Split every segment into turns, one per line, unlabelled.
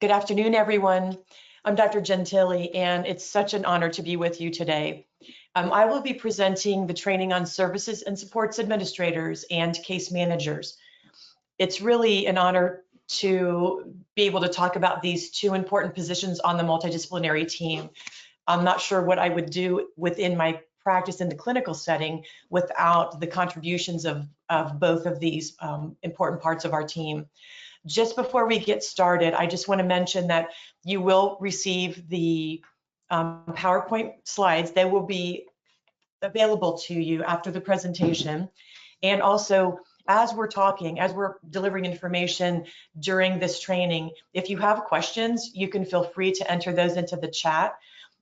Good afternoon, everyone. I'm Dr. Gentili, and it's such an honor to be with you today. I will be presenting the training on services and supports administrators and case managers. It's really an honor to be able to talk about these two important positions on the multidisciplinary team. I'm not sure what I would do within my practice in the clinical setting without the contributions of both of these important parts of our team. Just before we get started, I just want to mention that you will receive the PowerPoint slides. They will be available to you after the presentation. And also, as we're talking, as we're delivering information during this training, if you have questions, you can feel free to enter those into the chat.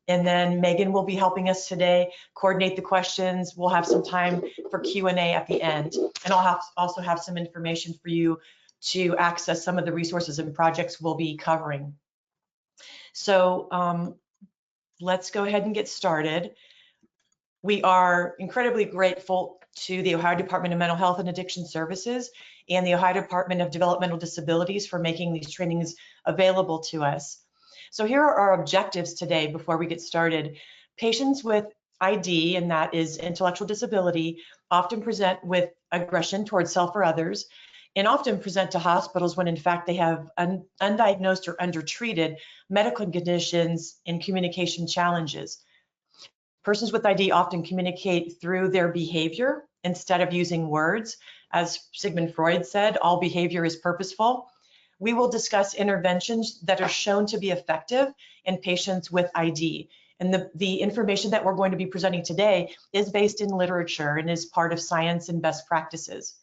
And then Megan will be helping us today coordinate the questions. We'll have some time for Q&A at the end. And I'll also have some information for you to access some of the resources and projects we'll be covering. So let's go ahead and get started. We are incredibly grateful to the Ohio Department of Mental Health and Addiction Services and the Ohio Department of Developmental Disabilities for making these trainings available to us. So here are our objectives today before we get started. Patients with ID, and that is intellectual disability, often present with aggression towards self or others, and often present to hospitals when in fact they have undiagnosed or undertreated medical conditions and communication challenges. Persons with ID often communicate through their behavior instead of using words. As Sigmund Freud said, all behavior is purposeful. We will discuss interventions that are shown to be effective in patients with ID. And the information that we're going to be presenting today is based in literature and is part of science and best practices.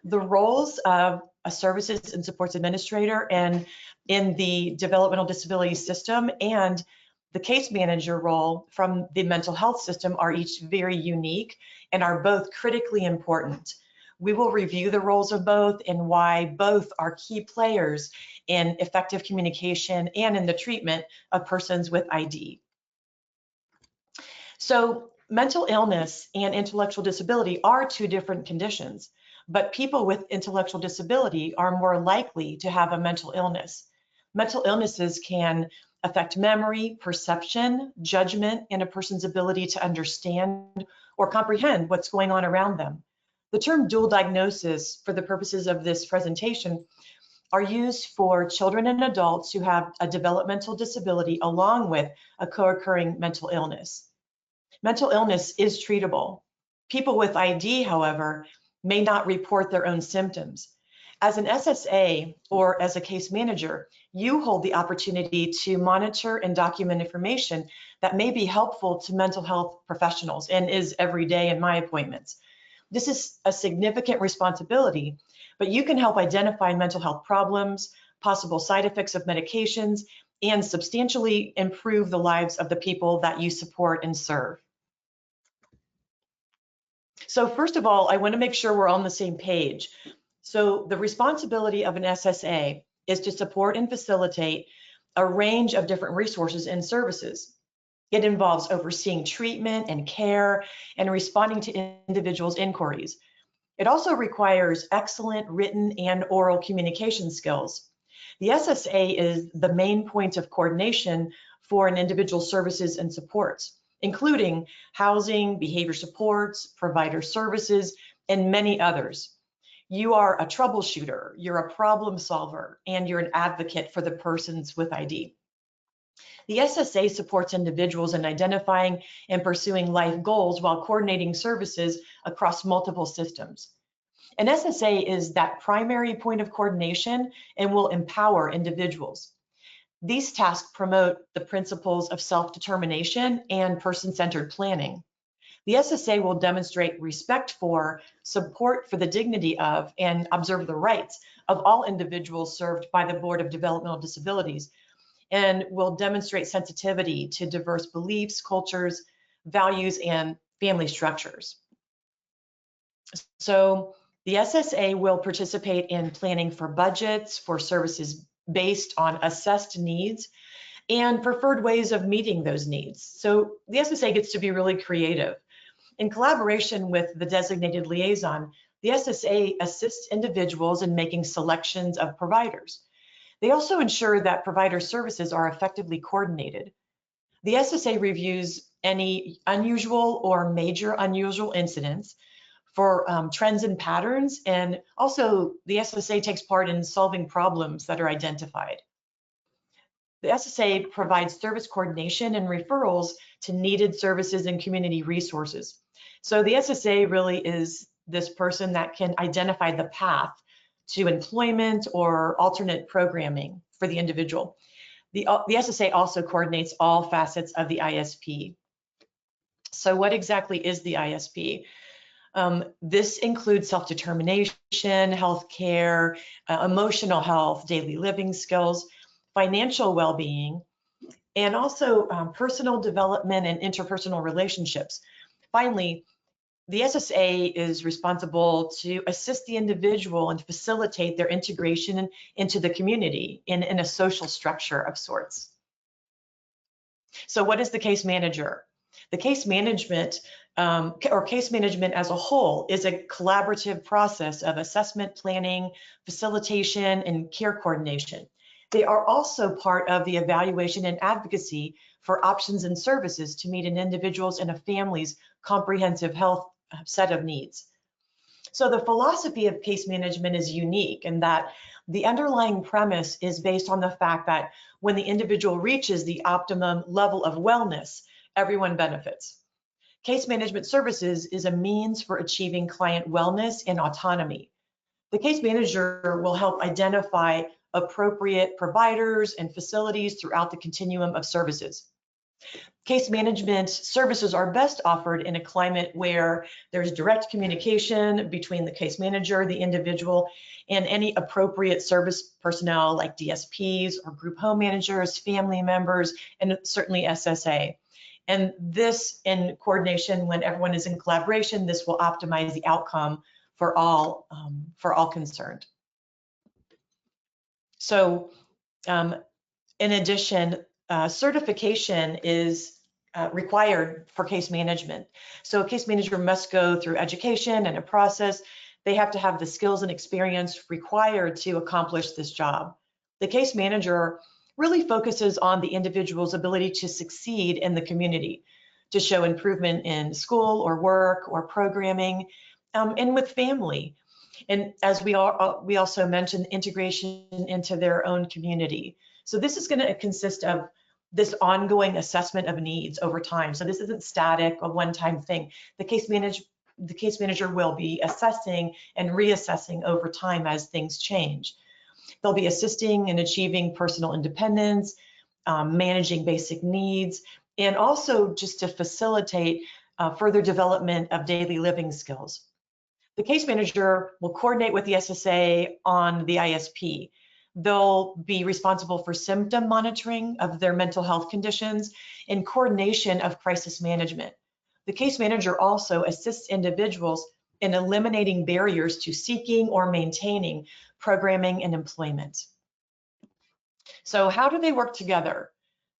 The roles of a services and supports administrator and in the developmental disability system and the case manager role from the mental health system are each very unique and are both critically important. We will review the roles of both and why both are key players in effective communication and in the treatment of persons with ID. So mental illness and intellectual disability are two different conditions, but people with intellectual disability are more likely to have a mental illness. Mental illnesses can affect memory, perception, judgment, and a person's ability to understand or comprehend what's going on around them. The term dual diagnosis, for the purposes of this presentation, are used for children and adults who have a developmental disability along with a co-occurring mental illness. Mental illness is treatable. People with ID, however, may not report their own symptoms. As an SSA or as a case manager, you hold the opportunity to monitor and document information that may be helpful to mental health professionals and is every day in my appointments. This is a significant responsibility, but you can help identify mental health problems, possible side effects of medications, and substantially improve the lives of the people that you support and serve. So first of all, I want to make sure we're on the same page. So the responsibility of an SSA is to support and facilitate a range of different resources and services. It involves overseeing treatment and care and responding to individuals' inquiries. It also requires excellent written and oral communication skills. The SSA is the main point of coordination for an individual's services and supports, including housing, behavior supports, provider services, and many others. You are a troubleshooter, you're a problem solver, and you're an advocate for the persons with ID. The SSA supports individuals in identifying and pursuing life goals while coordinating services across multiple systems. An SSA is that primary point of coordination and will empower individuals. These tasks promote the principles of self-determination and person-centered planning. The SSA will demonstrate respect for, support for the dignity of, and observe the rights of all individuals served by the Board of Developmental Disabilities, and will demonstrate sensitivity to diverse beliefs, cultures, values, and family structures. So the SSA will participate in planning for budgets for services based on assessed needs and preferred ways of meeting those needs. So the SSA gets to be really creative. In collaboration with the designated liaison, the SSA assists individuals in making selections of providers. They also ensure that provider services are effectively coordinated. The SSA reviews any unusual or major unusual incidents for trends and patterns, and also the SSA takes part in solving problems that are identified. The SSA provides service coordination and referrals to needed services and community resources. So the SSA really is this person that can identify the path to employment or alternate programming for the individual. The SSA also coordinates all facets of the ISP. So what exactly is the ISP? This includes self-determination, health care, emotional health, daily living skills, financial well-being, and also personal development and interpersonal relationships. Finally, the SSA is responsible to assist the individual and facilitate their integration into the community in a social structure of sorts. So what is the case manager? The case management or case management as a whole is a collaborative process of assessment, planning, facilitation, and care coordination. They are also part of the evaluation and advocacy for options and services to meet an individual's and a family's comprehensive health set of needs. So the philosophy of case management is unique in that the underlying premise is based on the fact that when the individual reaches the optimum level of wellness, everyone benefits. Case management services is a means for achieving client wellness and autonomy. The case manager will help identify appropriate providers and facilities throughout the continuum of services. Case management services are best offered in a climate where there's direct communication between the case manager, the individual, and any appropriate service personnel like DSPs or group home managers, family members, and certainly SSA. And this, in coordination, when everyone is in collaboration, this will optimize the outcome for all concerned. So, in addition, certification is required for case management. So a case manager must go through education and a process. They have to have the skills and experience required to accomplish this job. The case manager really focuses on the individual's ability to succeed in the community, to show improvement in school or work or programming, and with family. And as we also mentioned, integration into their own community. So this is going to consist of this ongoing assessment of needs over time. So this isn't static, a one-time thing. The case manager will be assessing and reassessing over time as things change. They'll be assisting in achieving personal independence, managing basic needs, and also just to facilitate further development of daily living skills. The case manager will coordinate with the SSA on the ISP. They'll be responsible for symptom monitoring of their mental health conditions and coordination of crisis management. The case manager also assists individuals in eliminating barriers to seeking or maintaining programming and employment. So how do they work together?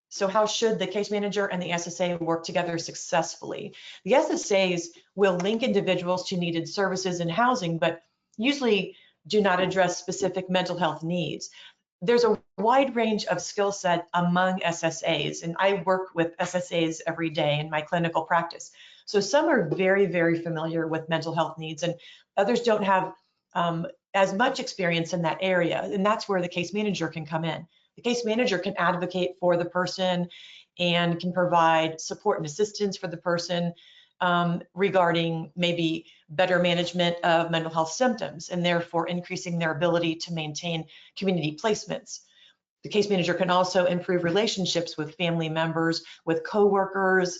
So how should the case manager and the SSA work together successfully? The SSAs will link individuals to needed services and housing, but usually do not address specific mental health needs. There's a wide range of skill set among SSAs, and I work with SSAs every day in my clinical practice. So some are very, very familiar with mental health needs, and others don't have as much experience in that area, and that's where the case manager can come in. The case manager can advocate for the person and can provide support and assistance for the person regarding maybe better management of mental health symptoms and therefore increasing their ability to maintain community placements. The case manager can also improve relationships with family members, with coworkers,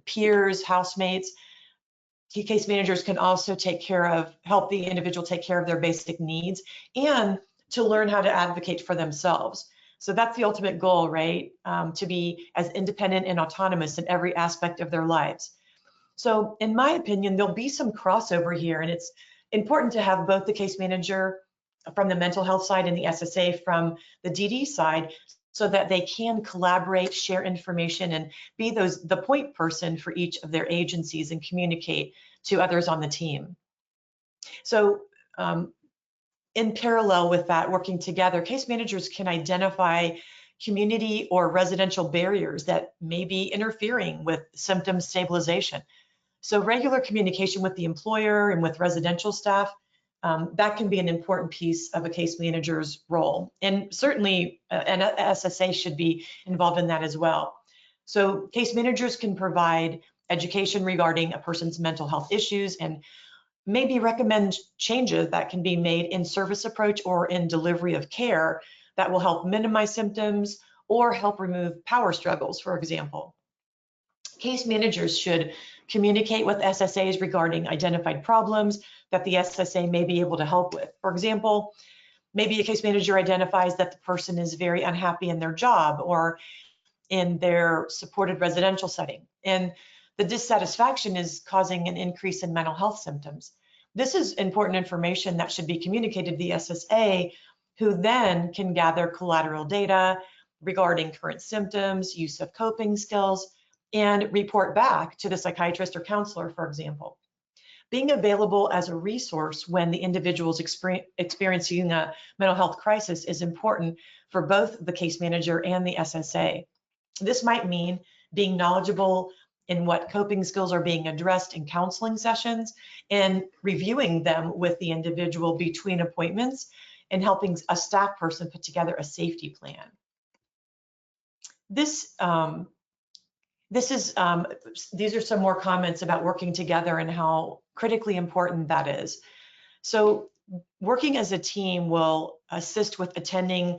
peers, housemates. Case managers can also help the individual take care of their basic needs and to learn how to advocate for themselves. So that's the ultimate goal, right? To be as independent and autonomous in every aspect of their lives. So in my opinion, there'll be some crossover here, and it's important to have both the case manager from the mental health side and the SSA from the DD side so that they can collaborate, share information, and be the point person for each of their agencies and communicate to others on the team. So in parallel with that, working together, case managers can identify community or residential barriers that may be interfering with symptom stabilization. So regular communication with the employer and with residential staff, that can be an important piece of a case manager's role. And certainly an SSA should be involved in that as well. So case managers can provide education regarding a person's mental health issues and maybe recommend changes that can be made in service approach or in delivery of care that will help minimize symptoms or help remove power struggles, for example. Case managers should communicate with SSAs regarding identified problems that the SSA may be able to help with. For example, maybe a case manager identifies that the person is very unhappy in their job or in their supported residential setting, and the dissatisfaction is causing an increase in mental health symptoms. This is important information that should be communicated to the SSA, who then can gather collateral data regarding current symptoms, use of coping skills, and report back to the psychiatrist or counselor, for example. Being available as a resource when the individual is experiencing a mental health crisis is important for both the case manager and the SSA. This might mean being knowledgeable in what coping skills are being addressed in counseling sessions and reviewing them with the individual between appointments and helping a staff person put together a safety plan. These are some more comments about working together and how critically important that is. So working as a team will assist with attending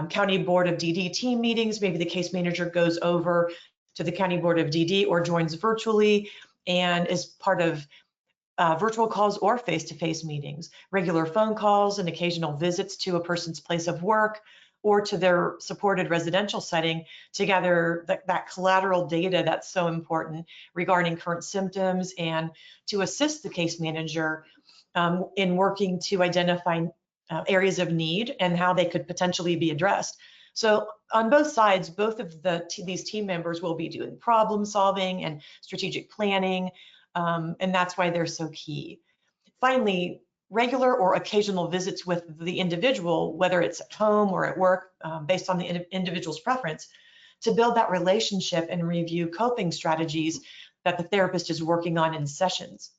County Board of DD team meetings. Maybe the case manager goes over to the County Board of DD or joins virtually and is part of virtual calls or face-to-face meetings, regular phone calls and occasional visits to a person's place of work or to their supported residential setting to gather that collateral data that's so important regarding current symptoms and to assist the case manager in working to identify areas of need and how they could potentially be addressed. So on both sides, both of these team members will be doing problem solving and strategic planning, and that's why they're so key. Finally, regular or occasional visits with the individual, whether it's at home or at work, based on the individual's preference, to build that relationship and review coping strategies that the therapist is working on in sessions.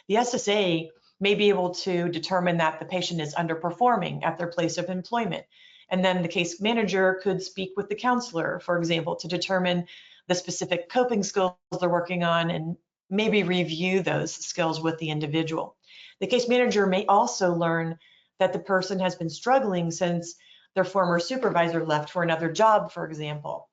The SSA may be able to determine that the patient is underperforming at their place of employment. And then the case manager could speak with the counselor, for example, to determine the specific coping skills they're working on and maybe review those skills with the individual. The case manager may also learn that the person has been struggling since their former supervisor left for another job, for example,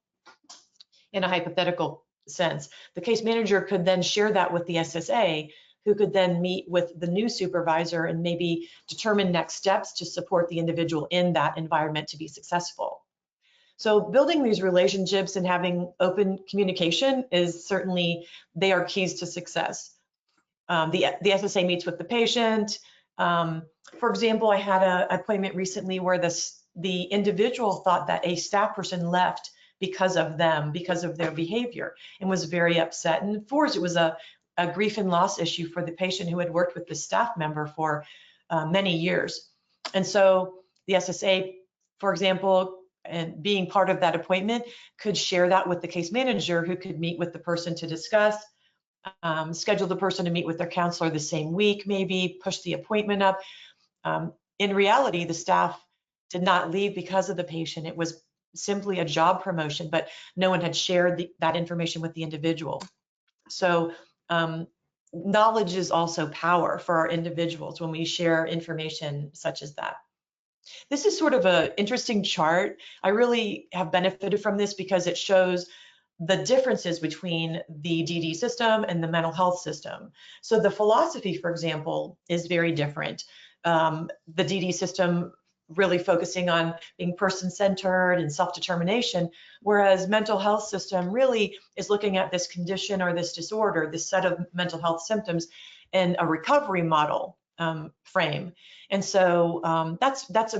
in a hypothetical sense. The case manager could then share that with the SSA, who could then meet with the new supervisor and maybe determine next steps to support the individual in that environment to be successful. So building these relationships and having open communication is certainly, they are keys to success. The SSA meets with the patient. For example, I had an appointment recently where the individual thought that a staff person left because of them, because of their behavior, and was very upset. And of course, it was a grief and loss issue for the patient who had worked with the staff member for many years. And so the SSA, for example, and being part of that appointment, could share that with the case manager, who could meet with the person to discuss, schedule the person to meet with their counselor the same week, maybe push the appointment up. In reality, the staff did not leave because of the patient. It was simply a job promotion, but no one had shared that information with the individual. So knowledge is also power for our individuals when we share information such as that. This is sort of an interesting chart. I really have benefited from this because it shows the differences between the DD system and the mental health system. So the philosophy, for example, is very different. The DD system really focusing on being person-centered and self-determination, whereas mental health system really is looking at this condition or this disorder, this set of mental health symptoms, in a recovery model frame. And so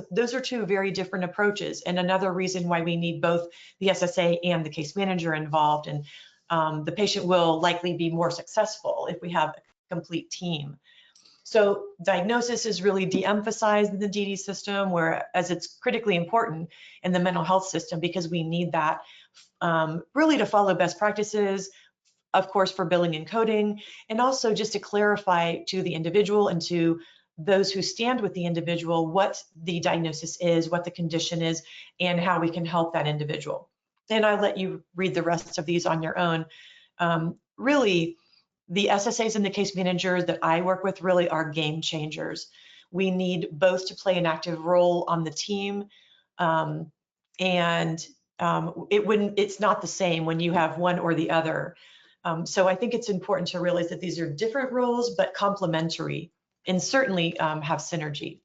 those are two very different approaches, and another reason why we need both the SSA and the case manager involved. And the patient will likely be more successful if we have a complete team. So diagnosis is really de-emphasized in the DD system, whereas it's critically important in the mental health system because we need that really to follow best practices, of course, for billing and coding, and also just to clarify to the individual and to those who stand with the individual what the diagnosis is, what the condition is, and how we can help that individual. And I'll let you read the rest of these on your own. Really, the SSAs and the case managers that I work with really are game changers. We need both to play an active role on the team, it's not the same when you have one or the other. So I think it's important to realize that these are different roles, but complementary, and certainly have synergy.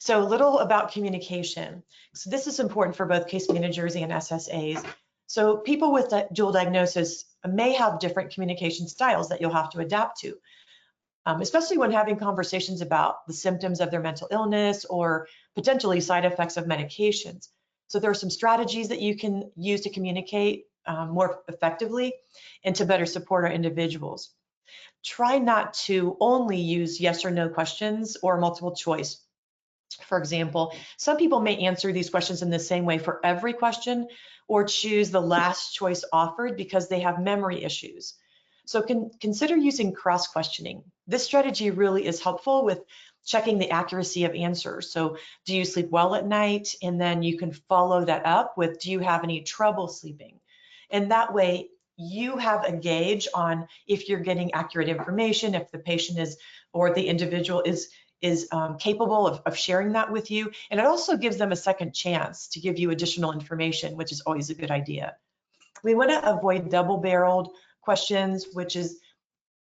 So a little about communication. So this is important for both case managers and SSAs. So people with dual diagnosis may have different communication styles that you'll have to adapt to, especially when having conversations about the symptoms of their mental illness or potentially side effects of medications. So there are some strategies that you can use to communicate more effectively and to better support our individuals. Try not to only use yes or no questions or multiple choice. For example, some people may answer these questions in the same way for every question or choose the last choice offered because they have memory issues. So consider using cross-questioning. This strategy really is helpful with checking the accuracy of answers. So do you sleep well at night? And then you can follow that up with, do you have any trouble sleeping? And that way you have a gauge on if you're getting accurate information, if the patient is, or the individual is capable of sharing that with you. And it also gives them a second chance to give you additional information, which is always a good idea. We want to avoid double-barreled questions, which is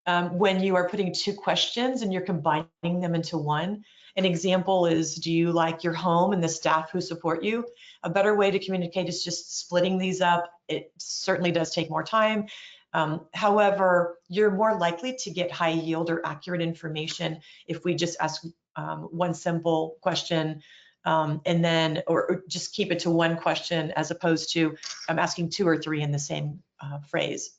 when you are putting two questions and you're combining them into one. An example is, do you like your home and the staff who support you? A better way to communicate is just splitting these up. It certainly does take more time. However, you're more likely to get high yield or accurate information if we just ask one simple question and then, or just keep it to one question as opposed to asking two or three in the same phrase.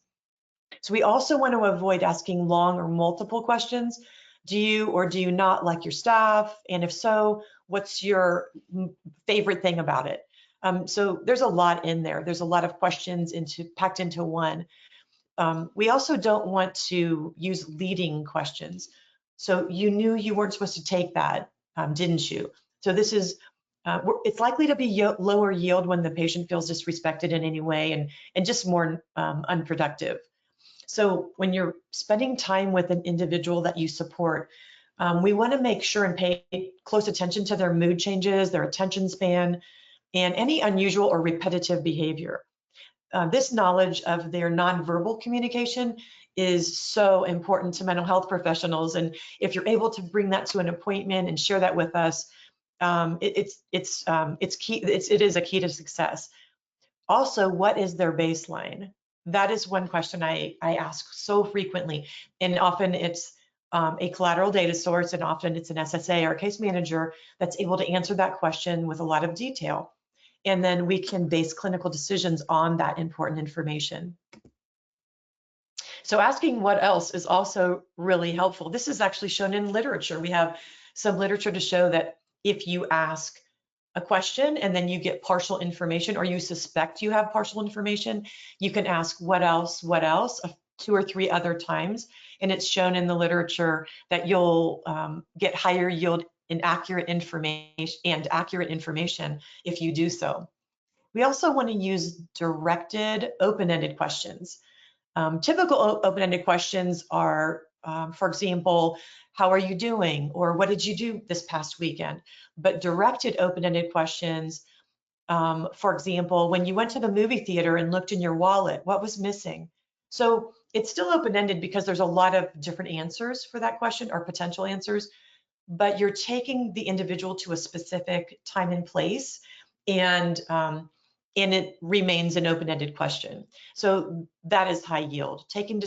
So we also want to avoid asking long or multiple questions. Do you or do you not like your staff? And if so, what's your favorite thing about it? So there's a lot in there. There's a lot of questions packed into one. We also don't want to use leading questions. So you knew you weren't supposed to take that, didn't you? So this is, it's likely to be lower yield when the patient feels disrespected in any way and just more unproductive. So when you're spending time with an individual that you support, we want to make sure and pay close attention to their mood changes, their attention span, and any unusual or repetitive behavior. This knowledge of their nonverbal communication is so important to mental health professionals. And if you're able to bring that to an appointment and share that with us, it is a key to success. Also, what is their baseline? That is one question I ask so frequently, and often it's a collateral data source, and often it's an SSA or a case manager that's able to answer that question with a lot of detail. And then we can base clinical decisions on that important information. So asking what else is also really helpful. This is actually shown in literature. We have some literature to show that if you ask a question and then you get partial information, or you suspect you have partial information, you can ask what else, 2 or 3 other times. And it's shown in the literature that you'll get higher yield and accurate information if you do so. We also want to use directed open-ended questions. Typical open-ended questions are, for example, how are you doing? Or what did you do this past weekend? But directed open-ended questions, for example, when you went to the movie theater and looked in your wallet, what was missing? So it's still open-ended because there's a lot of different answers for that question, or potential answers, but you're taking the individual to a specific time and place, and it remains an open-ended question. So that is high yield, taking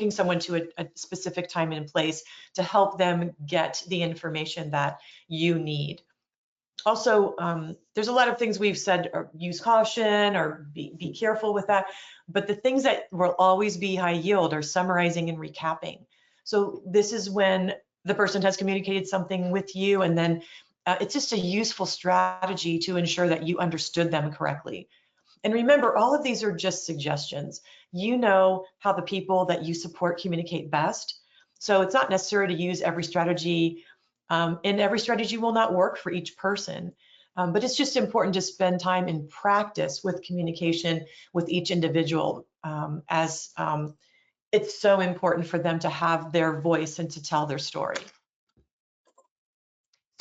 someone to a specific time and place to help them get the information that you need. Also, there's a lot of things we've said, or use caution, or be careful with that. But the things that will always be high yield are summarizing and recapping. So this is when the person has communicated something with you, and then it's just a useful strategy to ensure that you understood them correctly. And remember, all of these are just suggestions. You know how the people that you support communicate best. So it's not necessary to use every strategy, and every strategy will not work for each person. But it's just important to spend time in practice with communication with each individual, as it's so important for them to have their voice and to tell their story.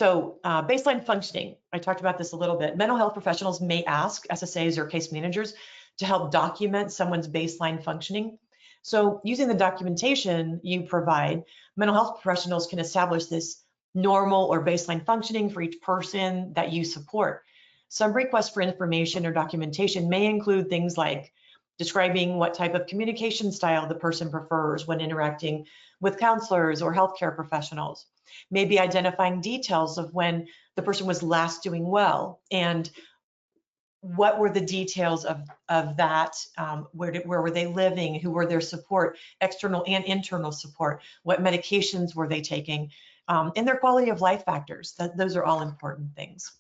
So baseline functioning, I talked about this a little bit. Mental health professionals may ask SSAs or case managers to help document someone's baseline functioning. So using the documentation you provide, mental health professionals can establish this normal or baseline functioning for each person that you support. Some requests for information or documentation may include things like describing what type of communication style the person prefers when interacting with counselors or healthcare professionals. Maybe identifying details of when the person was last doing well and what were the details of that, where were they living, who were their support, external and internal support, what medications were they taking, and their quality of life factors. Those are all important things.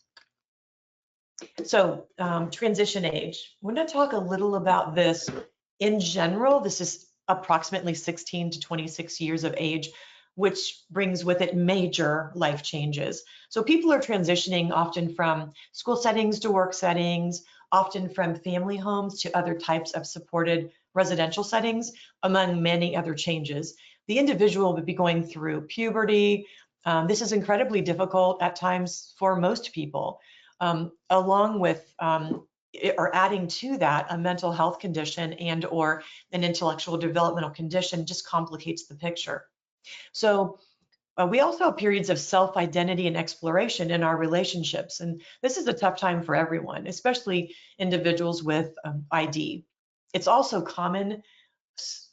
So transition age. I'm going to talk a little about this in general. This is approximately 16 to 26 years of age, which brings with it major life changes. So people are transitioning often from school settings to work settings, often from family homes to other types of supported residential settings, among many other changes. The individual would be going through puberty. This is incredibly difficult at times for most people, along with or adding to that a mental health condition and or an intellectual developmental condition just complicates the picture. So we also have periods of self-identity and exploration in our relationships. And this is a tough time for everyone, especially individuals with ID. It's also common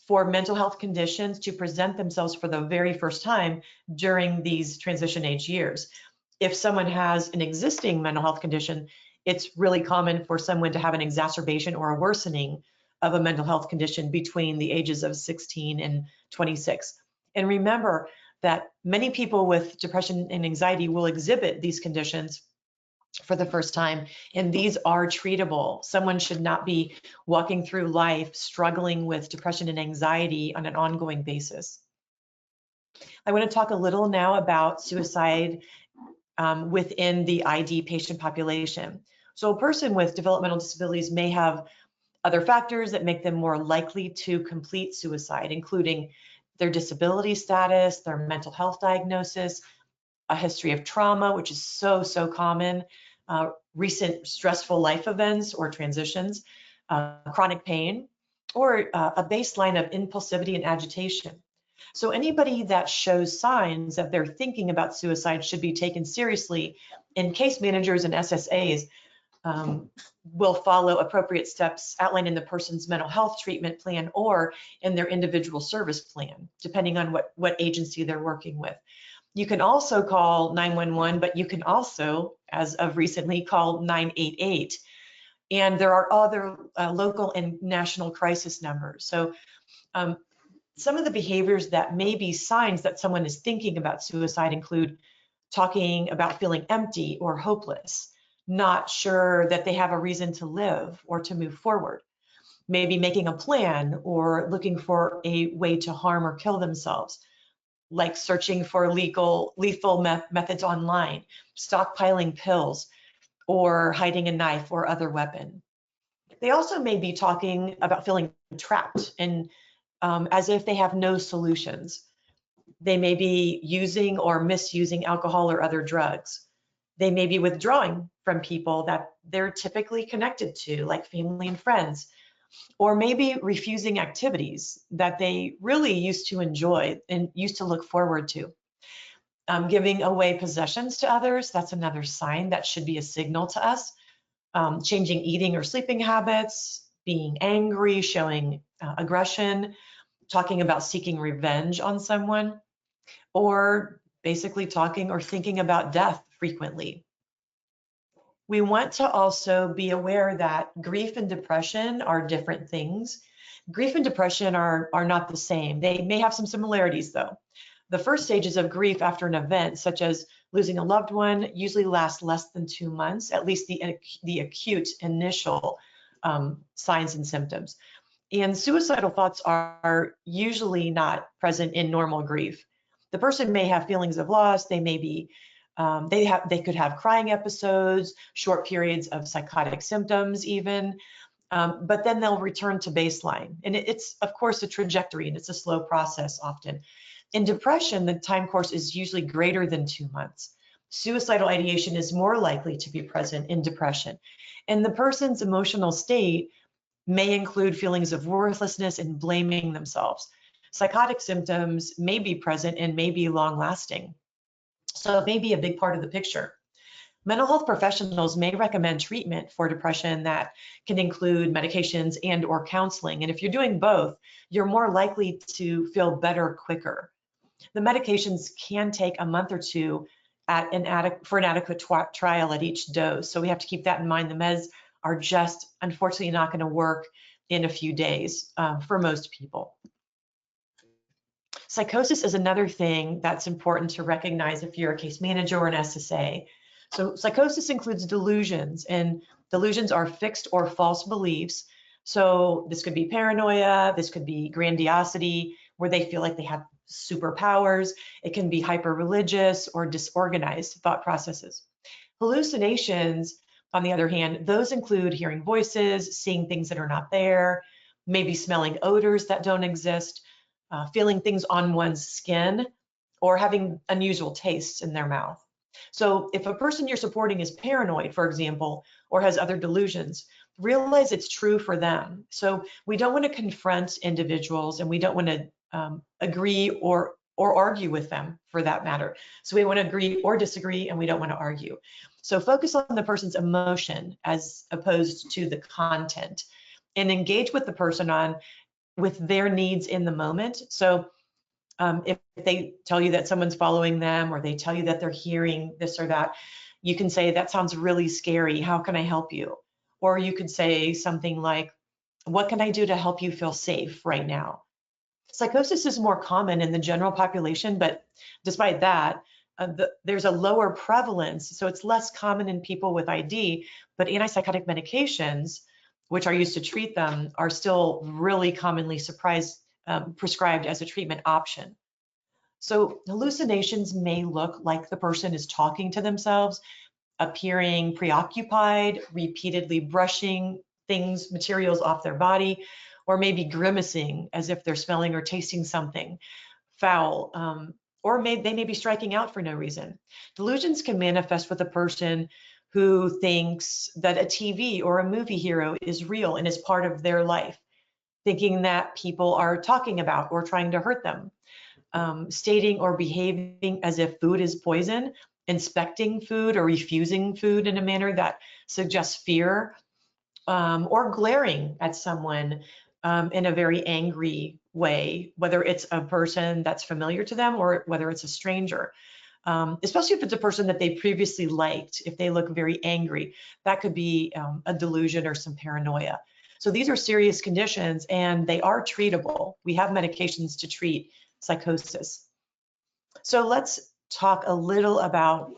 for mental health conditions to present themselves for the very first time during these transition age years. If someone has an existing mental health condition, it's really common for someone to have an exacerbation or a worsening of a mental health condition between the ages of 16 and 26. And remember that many people with depression and anxiety will exhibit these conditions for the first time, and these are treatable. Someone should not be walking through life struggling with depression and anxiety on an ongoing basis. I want to talk a little now about suicide within the ID patient population. So a person with developmental disabilities may have other factors that make them more likely to complete suicide, including their disability status, their mental health diagnosis, a history of trauma, which is so common, recent stressful life events or transitions, chronic pain, or a baseline of impulsivity and agitation. So anybody that shows signs that they're thinking about suicide should be taken seriously, and case managers and SSAs will follow appropriate steps outlined in the person's mental health treatment plan or in their individual service plan, depending on what agency they're working with. You can also call 911, but you can also, as of recently, call 988. And there are other local and national crisis numbers. So some of the behaviors that may be signs that someone is thinking about suicide include talking about feeling empty or hopeless, not sure that they have a reason to live or to move forward, maybe making a plan or looking for a way to harm or kill themselves, like searching for lethal methods online, stockpiling pills, or hiding a knife or other weapon. They also may be talking about feeling trapped and as if they have no solutions. They may be using or misusing alcohol or other drugs. They may be withdrawing from people that they're typically connected to, like family and friends, or maybe refusing activities that they really used to enjoy and used to look forward to. Giving away possessions to others, that's another sign that should be a signal to us. Changing eating or sleeping habits, being angry, showing aggression, talking about seeking revenge on someone, or basically talking or thinking about death frequently. We want to also be aware that grief and depression are different things. Grief and depression are not the same. They may have some similarities though. The first stages of grief after an event, such as losing a loved one, usually last less than 2 months, at least the acute initial signs and symptoms. And suicidal thoughts are usually not present in normal grief. The person may have feelings of loss. They may be, they could have crying episodes, short periods of psychotic symptoms even, but then they'll return to baseline. And it's, of course, a trajectory, and it's a slow process often. In depression, the time course is usually greater than 2 months. Suicidal ideation is more likely to be present in depression. And the person's emotional state may include feelings of worthlessness and blaming themselves. Psychotic symptoms may be present and may be long-lasting. So it may be a big part of the picture. Mental health professionals may recommend treatment for depression that can include medications and or counseling. And if you're doing both, you're more likely to feel better quicker. The medications can take a month or two for an adequate trial at each dose. So we have to keep that in mind. The meds are just unfortunately not going to work in a few days for most people. Psychosis is another thing that's important to recognize if you're a case manager or an SSA. So psychosis includes delusions, and delusions are fixed or false beliefs. So this could be paranoia, this could be grandiosity, where they feel like they have superpowers. It can be hyper-religious or disorganized thought processes. Hallucinations, on the other hand, those include hearing voices, seeing things that are not there, maybe smelling odors that don't exist, feeling things on one's skin, or having unusual tastes in their mouth. So if a person you're supporting is paranoid, for example, or has other delusions, realize it's true for them. So we don't want to confront individuals, and we don't want to agree or argue with them for that matter. So we want to agree or disagree, and we don't want to argue. So focus on the person's emotion as opposed to the content, and engage with the person with their needs in the moment. So if they tell you that someone's following them, or they tell you that they're hearing this or that, you can say, that sounds really scary. How can I help you? Or you could say something like, what can I do to help you feel safe right now? Psychosis is more common in the general population, but despite that, there's a lower prevalence. So it's less common in people with ID, but antipsychotic medications, which are used to treat them, are still really commonly prescribed as a treatment option. So hallucinations may look like the person is talking to themselves, appearing preoccupied, repeatedly brushing materials off their body, or maybe grimacing as if they're smelling or tasting something foul, or they may be striking out for no reason. Delusions can manifest with a person who thinks that a TV or a movie hero is real and is part of their life, thinking that people are talking about or trying to hurt them, stating or behaving as if food is poison, inspecting food or refusing food in a manner that suggests fear, or glaring at someone in a very angry way, whether it's a person that's familiar to them or whether it's a stranger. Especially if it's a person that they previously liked. If they look very angry, that could be a delusion or some paranoia. So these are serious conditions, and they are treatable. We have medications to treat psychosis. So let's talk a little about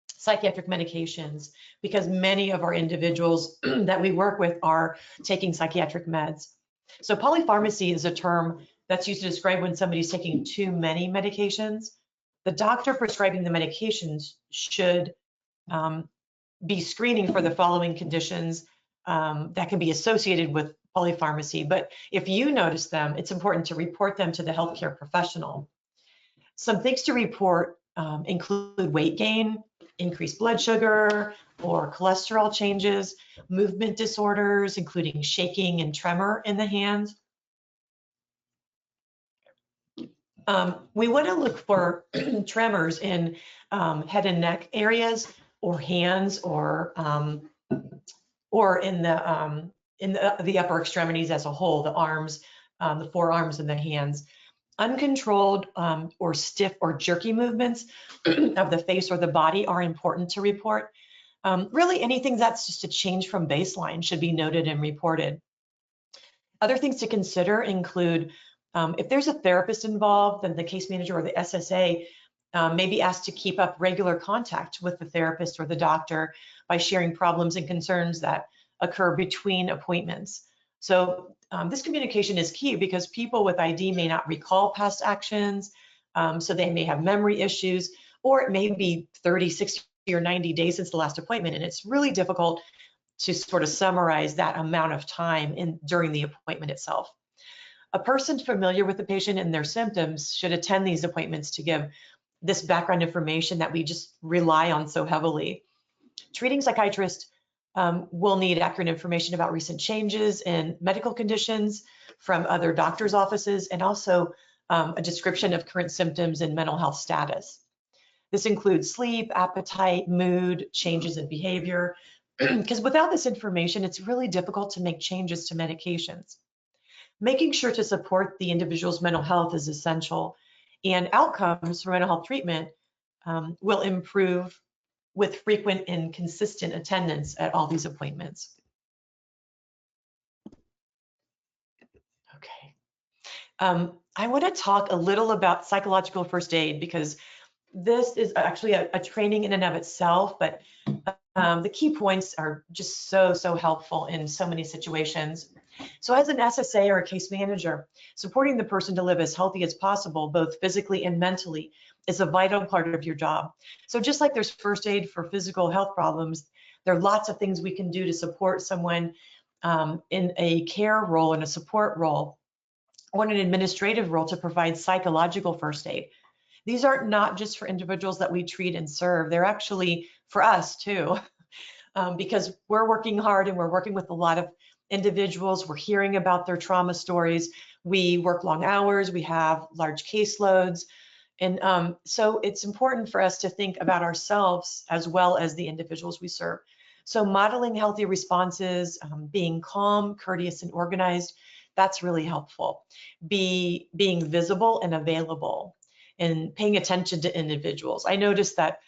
psychiatric medications, because many of our individuals that we work with are taking psychiatric meds. So polypharmacy is a term that's used to describe when somebody's taking too many medications. The doctor prescribing the medications should be screening for the following conditions that can be associated with polypharmacy. But if you notice them, it's important to report them to the healthcare professional. Some things to report include weight gain, increased blood sugar or cholesterol changes, movement disorders, including shaking and tremor in the hands. We want to look for tremors in head and neck areas, or hands, or in the upper extremities as a whole, the arms, the forearms, and the hands. Uncontrolled or stiff or jerky movements of the face or the body are important to report. Really, anything that's just a change from baseline should be noted and reported. Other things to consider include if there's a therapist involved, then the case manager or the SSA may be asked to keep up regular contact with the therapist or the doctor by sharing problems and concerns that occur between appointments. So this communication is key because people with ID may not recall past actions, so they may have memory issues, or it may be 30, 60, or 90 days since the last appointment, and it's really difficult to sort of summarize that amount of time during the appointment itself. A person familiar with the patient and their symptoms should attend these appointments to give this background information that we just rely on so heavily. Treating psychiatrists will need accurate information about recent changes in medical conditions from other doctors' offices, and also a description of current symptoms and mental health status. This includes sleep, appetite, mood, changes in behavior, because without this information, it's really difficult to make changes to medications. Making sure to support the individual's mental health is essential, and outcomes for mental health treatment will improve with frequent and consistent attendance at all these appointments. Okay. I want to talk a little about psychological first aid because this is actually a training in and of itself, but the key points are just so helpful in so many situations. So as an SSA or a case manager, supporting the person to live as healthy as possible, both physically and mentally, is a vital part of your job. So just like there's first aid for physical health problems, there are lots of things we can do to support someone in a care role, in a support role, or in an administrative role to provide psychological first aid. These are not just for individuals that we treat and serve, they're actually for us too, because we're working hard and we're working with a lot of individuals, we're hearing about their trauma stories, we work long hours, we have large caseloads, and so it's important for us to think about ourselves as well as the individuals we serve. So modeling healthy responses, being calm, courteous, and organized, that's really helpful. Being visible and available, and paying attention to individuals. I noticed that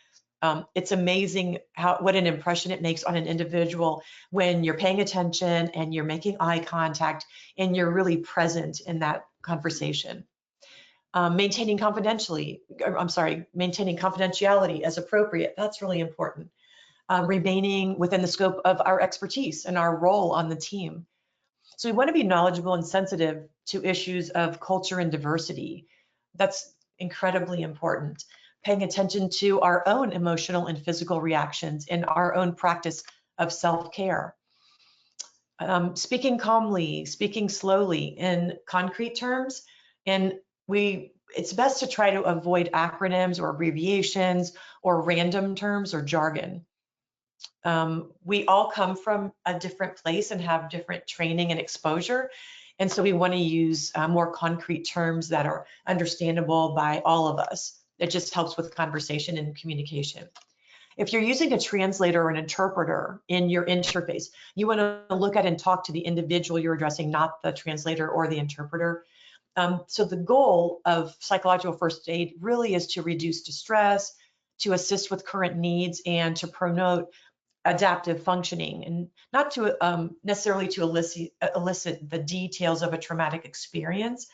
it's amazing what an impression it makes on an individual when you're paying attention and you're making eye contact and you're really present in that conversation. Maintaining confidentiality as appropriate, that's really important. Remaining within the scope of our expertise and our role on the team. So we want to be knowledgeable and sensitive to issues of culture and diversity. That's incredibly important. Paying attention to our own emotional and physical reactions in our own practice of self-care. Speaking calmly, speaking slowly in concrete terms, and it's best to try to avoid acronyms or abbreviations or random terms or jargon. We all come from a different place and have different training and exposure. And so we want to use more concrete terms that are understandable by all of us. It just helps with conversation and communication. If you're using a translator or an interpreter in your interface, you want to look at and talk to the individual you're addressing, not the translator or the interpreter. So the goal of psychological first aid really is to reduce distress, to assist with current needs, and to promote adaptive functioning, and not to necessarily to elicit the details of a traumatic experience.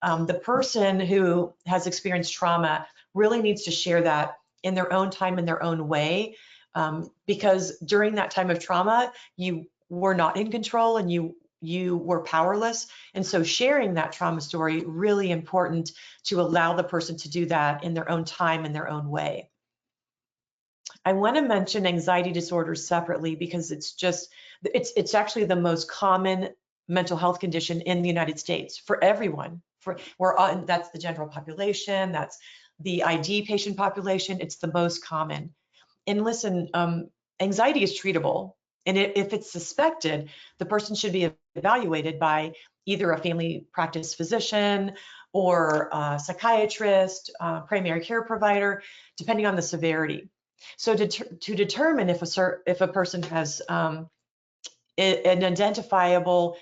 The person who has experienced trauma really needs to share that in their own time, in their own way, because during that time of trauma, you were not in control and you were powerless. And so sharing that trauma story, really important to allow the person to do that in their own time, in their own way. I want to mention anxiety disorders separately because it's actually the most common mental health condition in the United States for everyone. That's the general population, that's the ID patient population, it's the most common. And listen, anxiety is treatable. And if it's suspected, the person should be evaluated by either a family practice physician or a psychiatrist, primary care provider, depending on the severity. So to determine if a person has an identifiable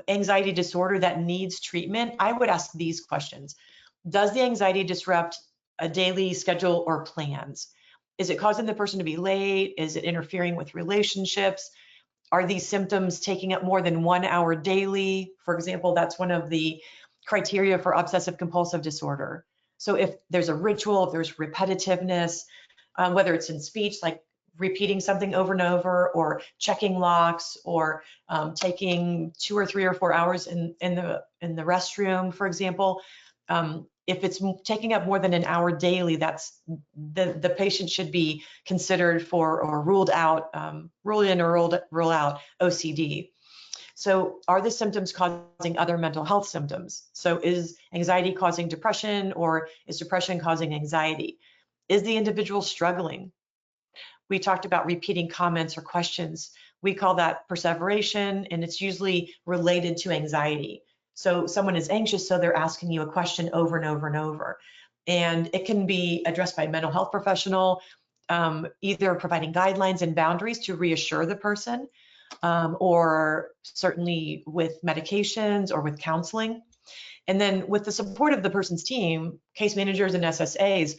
anxiety disorder that needs treatment, I would ask these questions. Does the anxiety disrupt a daily schedule or plans? Is it causing the person to be late? Is it interfering with relationships? Are these symptoms taking up more than 1 hour daily? For example, that's one of the criteria for obsessive compulsive disorder. So if there's a ritual, if there's repetitiveness, whether it's in speech, like repeating something over and over, or checking locks, or taking 2 or 3 or 4 hours in the restroom, for example. If it's taking up more than an hour daily, that's the patient should be considered for or ruled out, rule in or rule out OCD. So are the symptoms causing other mental health symptoms? So is anxiety causing depression, or is depression causing anxiety? Is the individual struggling? We talked about repeating comments or questions. We call that perseveration, and it's usually related to anxiety. So someone is anxious, so they're asking you a question over and over and over. And it can be addressed by a mental health professional, either providing guidelines and boundaries to reassure the person, or certainly with medications or with counseling. And then with the support of the person's team, case managers and SSAs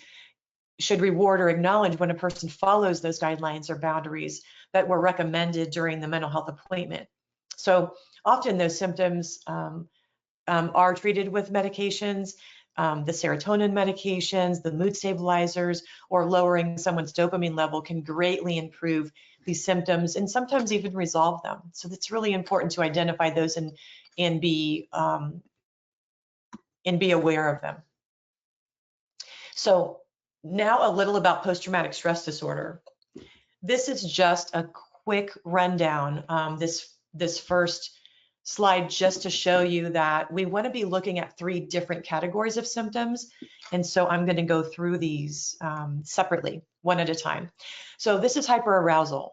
should reward or acknowledge when a person follows those guidelines or boundaries that were recommended during the mental health appointment. So often those symptoms are treated with medications, the serotonin medications, the mood stabilizers, or lowering someone's dopamine level can greatly improve these symptoms and sometimes even resolve them. So it's really important to identify those and be aware of them. So now a little about post-traumatic stress disorder. This is just a quick rundown, this first slide, just to show you that we want to be looking at 3 different categories of symptoms. And so I'm going to go through these separately, one at a time. So this is hyperarousal.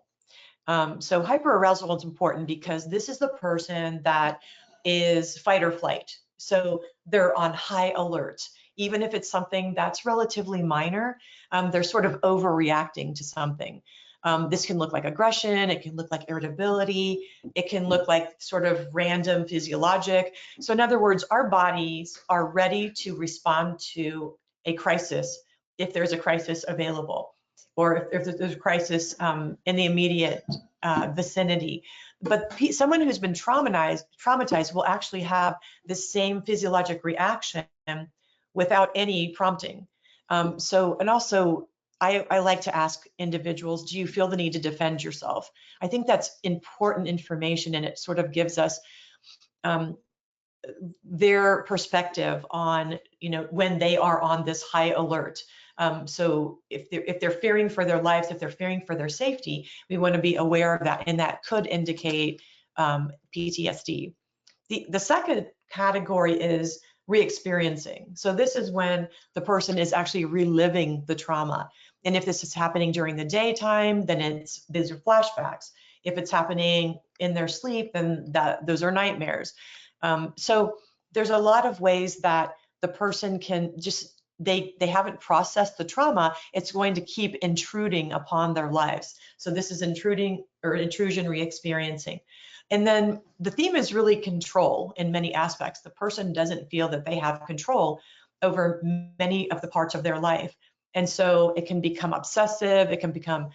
So hyperarousal is important because this is the person that is fight or flight. So they're on high alert. Even if it's something that's relatively minor, they're sort of overreacting to something. This can look like aggression, it can look like irritability, it can look like sort of random physiologic. So in other words, our bodies are ready to respond to a crisis if there's a crisis available, or if there's a crisis in the immediate vicinity. But someone who's been traumatized will actually have the same physiologic reaction without any prompting. And also, I like to ask individuals, do you feel the need to defend yourself? I think that's important information, and it sort of gives us their perspective on, when they are on this high alert. So if they're fearing for their lives, if they're fearing for their safety, we want to be aware of that, and that could indicate PTSD. The second category is re-experiencing. So this is when the person is actually reliving the trauma. And if this is happening during the daytime, then these are flashbacks. If it's happening in their sleep, then those are nightmares. So there's a lot of ways that the person can just, they haven't processed the trauma. It's going to keep intruding upon their lives. So this is intrusion re-experiencing. And then the theme is really control in many aspects. The person doesn't feel that they have control over many of the parts of their life. And so it can become obsessive, it can become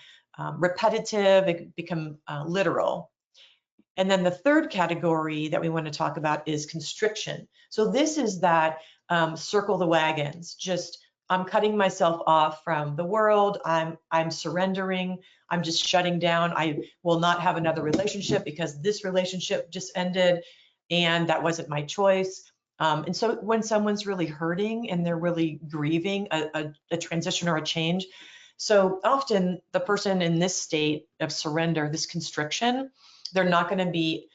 repetitive, it can become literal. And then the third category that we want to talk about is constriction. So this is that circle the wagons, just I'm cutting myself off from the world, I'm surrendering, I'm just shutting down, I will not have another relationship because this relationship just ended and that wasn't my choice. And so when someone's really hurting and they're really grieving a transition or a change, so often the person in this state of surrender, this constriction, they're not going to be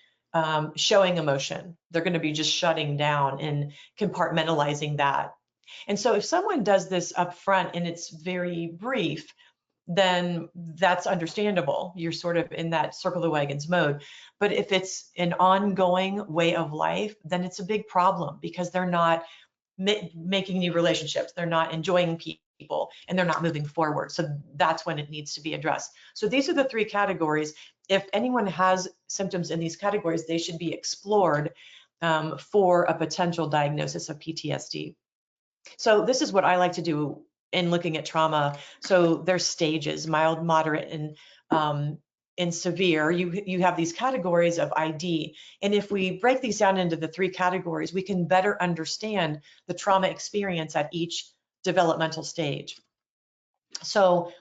showing emotion. They're going to be just shutting down and compartmentalizing that. And so if someone does this up front and it's very brief, then that's understandable. You're sort of in that circle the wagons mode. But if it's an ongoing way of life, then it's a big problem because they're not making new relationships. They're not enjoying people and they're not moving forward. So that's when it needs to be addressed. So these are the 3 categories. If anyone has symptoms in these categories, they should be explored for a potential diagnosis of PTSD. So this is what I like to do in looking at trauma. So there's stages, mild, moderate, and and severe, you have these categories of ID. And if we break these down into the 3 categories, we can better understand the trauma experience at each developmental stage. So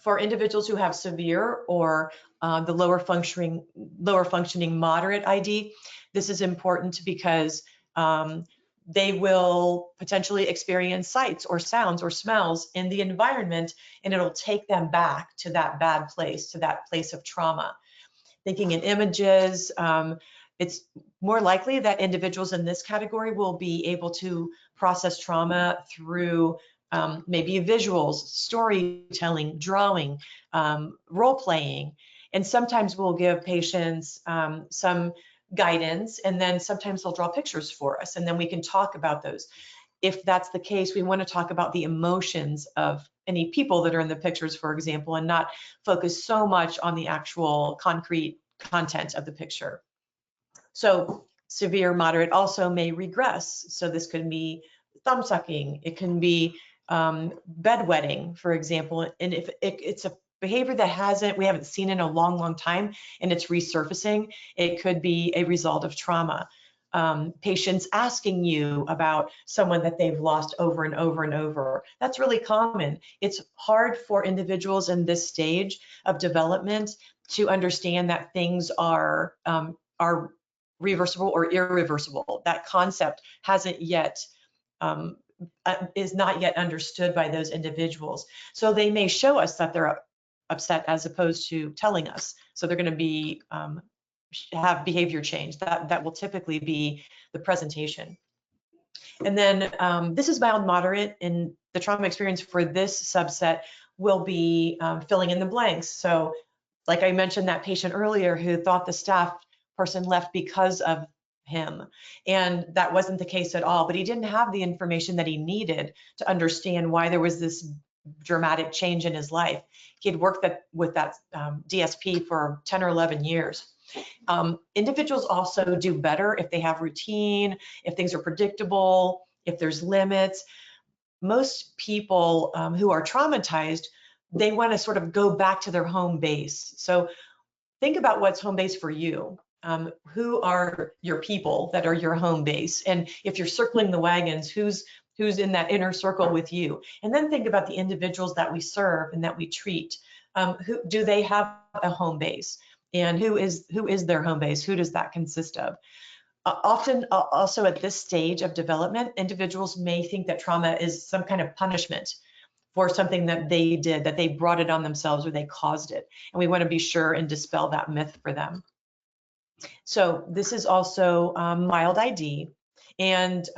for individuals who have severe or the lower functioning moderate ID, this is important because they will potentially experience sights or sounds or smells in the environment, and it'll take them back to that bad place, to that place of trauma. Thinking in images, it's more likely that individuals in this category will be able to process trauma through maybe visuals, storytelling, drawing, role-playing, and sometimes we'll give patients some guidance, and then sometimes they'll draw pictures for us, and then we can talk about those. If that's the case, we want to talk about the emotions of any people that are in the pictures, for example, and not focus so much on the actual concrete content of the picture. So severe, moderate also may regress. So this could be thumb sucking. It can be bedwetting, for example. And if it's a behavior that we haven't seen in a long, long time, and it's resurfacing, it could be a result of trauma. Patients asking you about someone that they've lost over and over and over. That's really common. It's hard for individuals in this stage of development to understand that things are reversible or irreversible. That concept hasn't yet is not yet understood by those individuals. So they may show us that they're upset as opposed to telling us. So they're going to be have behavior change. That will typically be the presentation. And then this is mild moderate, and the trauma experience for this subset will be filling in the blanks. So like I mentioned, that patient earlier who thought the staff person left because of him, and that wasn't the case at all, but he didn't have the information that he needed to understand why there was this dramatic change in his life. He had worked with that DSP for 10 or 11 years. Individuals also do better if they have routine, if things are predictable, if there's limits. Most people who are traumatized, they want to sort of go back to their home base. So think about what's home base for you. Who are your people that are your home base? And if you're circling the wagons, who's in that inner circle with you? And then think about the individuals that we serve and that we treat. Who do they have a home base? And who is their home base? Who does that consist of? Often also at this stage of development, individuals may think that trauma is some kind of punishment for something that they did, that they brought it on themselves or they caused it. And we want to be sure and dispel that myth for them. So this is also mild ID, and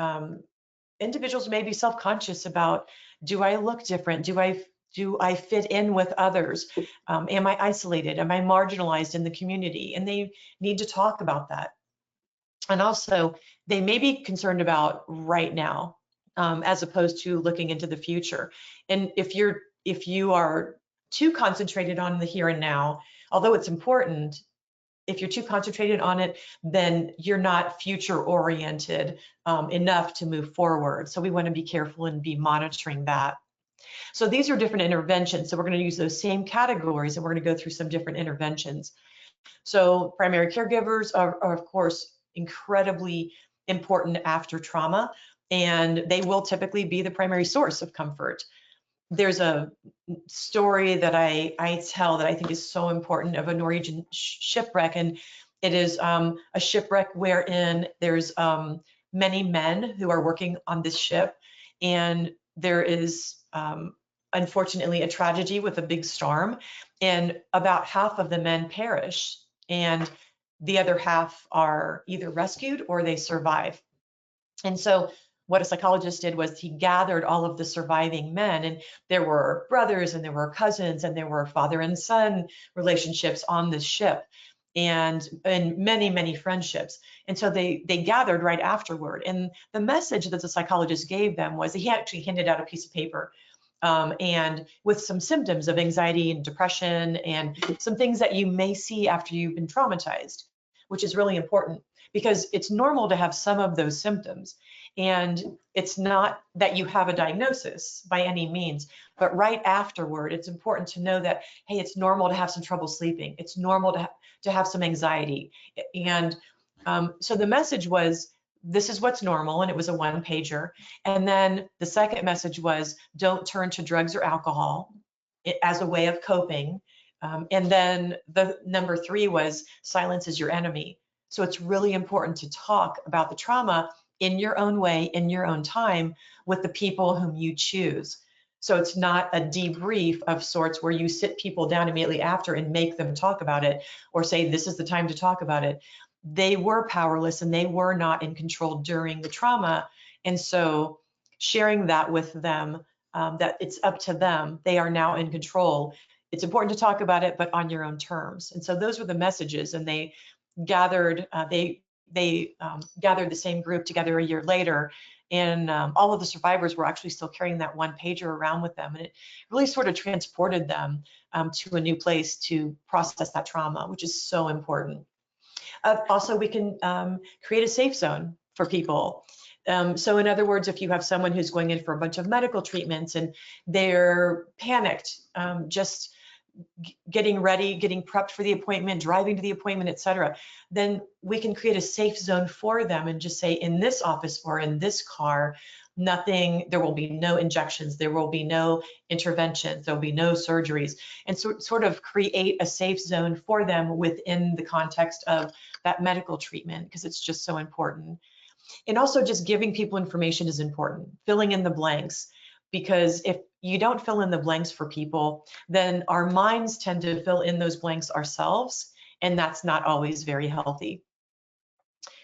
individuals may be self-conscious about, do I look different? Do I fit in with others? Am I isolated? Am I marginalized in the community? And they need to talk about that. And also, they may be concerned about right now, as opposed to looking into the future. And if you are too concentrated on the here and now, although it's important, if you're too concentrated on it, then you're not future oriented enough to move forward. So we want to be careful and be monitoring that. So these are different interventions. So we're going to use those same categories, and we're going to go through some different interventions. So primary caregivers are of course incredibly important after trauma, and they will typically be the primary source of comfort. There's a story that I tell that I think is so important of a Norwegian shipwreck, and it is a shipwreck wherein there's many men who are working on this ship, and there is unfortunately a tragedy with a big storm, and about half of the men perish, and the other half are either rescued or they survive. And so what a psychologist did was he gathered all of the surviving men, and there were brothers and there were cousins and there were father and son relationships on this ship, and many, many friendships. And so they gathered right afterward. And the message that the psychologist gave them was, he actually handed out a piece of paper and with some symptoms of anxiety and depression and some things that you may see after you've been traumatized, which is really important because it's normal to have some of those symptoms. And it's not that you have a diagnosis by any means, but right afterward, it's important to know that, hey, it's normal to have some trouble sleeping. It's normal to have some anxiety. And so the message was, this is what's normal, and it was a one-pager. And then the second message was, don't turn to drugs or alcohol as a way of coping. And then the number 3 was, silence is your enemy. So it's really important to talk about the trauma in your own way, in your own time, with the people whom you choose. So it's not a debrief of sorts where you sit people down immediately after and make them talk about it, or say, this is the time to talk about it. They were powerless and they were not in control during the trauma. And so sharing that with them, that it's up to them, they are now in control. It's important to talk about it, but on your own terms. And so those were the messages, and they gathered, gathered the same group together a year later, and all of the survivors were actually still carrying that one pager around with them, and it really sort of transported them to a new place to process that trauma, which is so important. Also, we can create a safe zone for people. So in other words, if you have someone who's going in for a bunch of medical treatments and they're panicked, just getting ready, getting prepped for the appointment, driving to the appointment, etc., then we can create a safe zone for them and just say, in this office or in this car, there will be no injections, there will be no interventions, there will be no surgeries, and sort of create a safe zone for them within the context of that medical treatment, because it's just so important. And also just giving people information is important, filling in the blanks, because if you don't fill in the blanks for people, then our minds tend to fill in those blanks ourselves, and that's not always very healthy.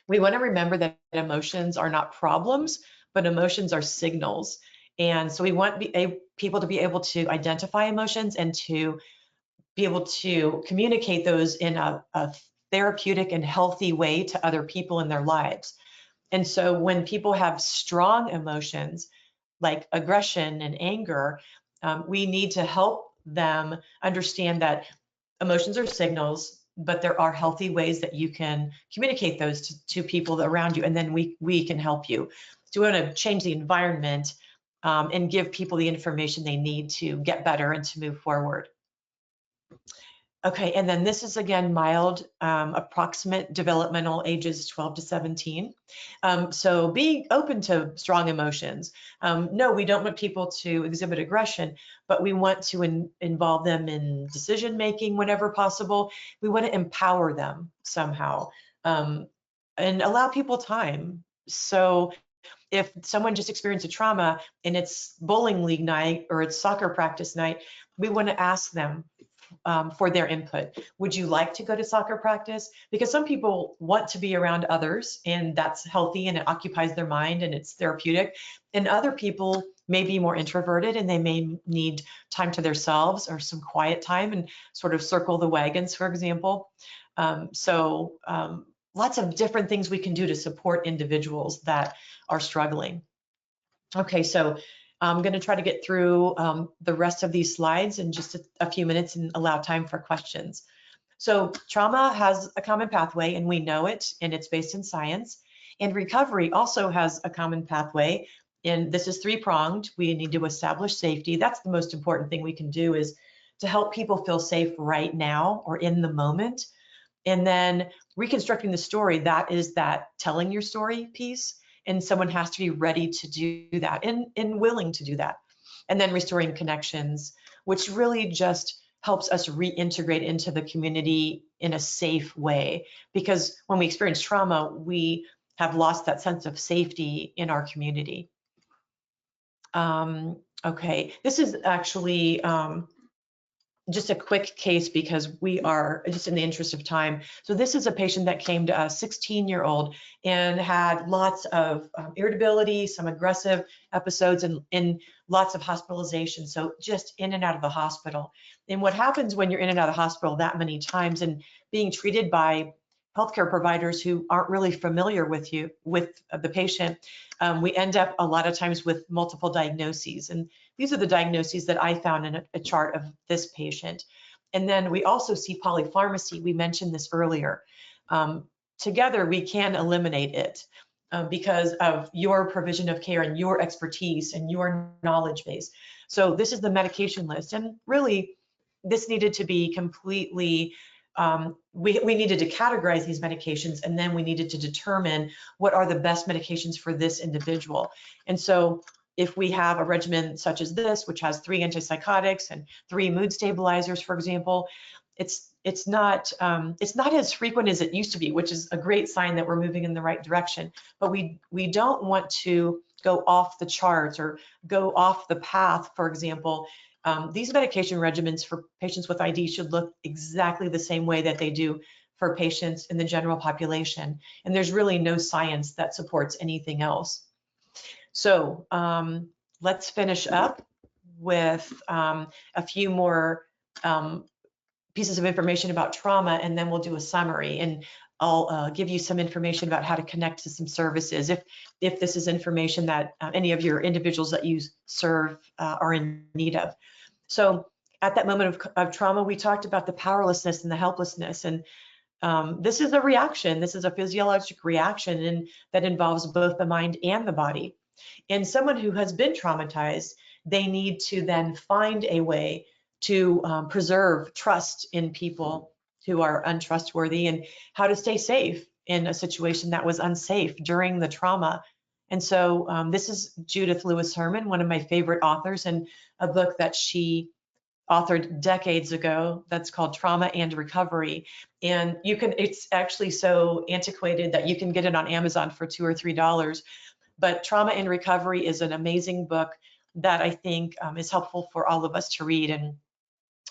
We want to remember that emotions are not problems, but emotions are signals. And so we want people to be able to identify emotions and to be able to communicate those in a therapeutic and healthy way to other people in their lives. And so when people have strong emotions like aggression and anger, we need to help them understand that emotions are signals, but there are healthy ways that you can communicate those to people around you, and then we can help you. So we want to change the environment and give people the information they need to get better and to move forward. Okay, and then this is again mild, approximate developmental ages 12 to 17. So being open to strong emotions. No, we don't want people to exhibit aggression, but we want to involve them in decision making whenever possible. We want to empower them somehow and allow people time. So if someone just experienced a trauma and it's bowling league night or it's soccer practice night, we want to ask them for their input. Would you like to go to soccer practice? Because some people want to be around others, and that's healthy and it occupies their mind and it's therapeutic. And other people may be more introverted and they may need time to themselves or some quiet time and sort of circle the wagons, for example. Lots of different things we can do to support individuals that are struggling. Okay, so I'm going to try to get through the rest of these slides in just a few minutes and allow time for questions. So trauma has a common pathway, and we know it, and it's based in science. And recovery also has a common pathway, and this is three-pronged. We need to establish safety. That's the most important thing we can do, is to help people feel safe right now or in the moment. And then reconstructing the story, that is that telling your story piece. And someone has to be ready to do that and willing to do that. And then restoring connections, which really just helps us reintegrate into the community in a safe way. Because when we experience trauma, we have lost that sense of safety in our community. Okay, this is actually just a quick case because we are just in the interest of time. So this is a patient that came to us, 16-year-old, and had lots of irritability, some aggressive episodes, and lots of hospitalization. So just in and out of the hospital. And what happens when you're in and out of the hospital that many times and being treated by healthcare providers who aren't really familiar with the patient, we end up a lot of times with multiple diagnoses. And these are the diagnoses that I found in a chart of this patient. And then we also see polypharmacy. We mentioned this earlier. Together, we can eliminate it. because of your provision of care and your expertise and your knowledge base. So this is the medication list, and really this needed to be completely, we needed to categorize these medications, and then we needed to determine what are the best medications for this individual. And so if we have a regimen such as this, which has 3 antipsychotics and 3 mood stabilizers, for example, it's not as frequent as it used to be, which is a great sign that we're moving in the right direction. But we don't want to go off the charts or go off the path. For example, these medication regimens for patients with ID should look exactly the same way that they do for patients in the general population. And there's really no science that supports anything else. So let's finish up with a few more pieces of information about trauma, and then we'll do a summary, and I'll give you some information about how to connect to some services if this is information that any of your individuals that you serve are in need of. So at that moment of trauma, we talked about the powerlessness and the helplessness, and this is a reaction. This is a physiologic reaction, and that involves both the mind and the body. And someone who has been traumatized, they need to then find a way to preserve trust in people who are untrustworthy, and how to stay safe in a situation that was unsafe during the trauma. And so this is Judith Lewis Herman, one of my favorite authors, and a book that she authored decades ago that's called Trauma and Recovery. And it's actually so antiquated that you can get it on Amazon for $2 or $3. But Trauma and Recovery is an amazing book that I think is helpful for all of us to read. And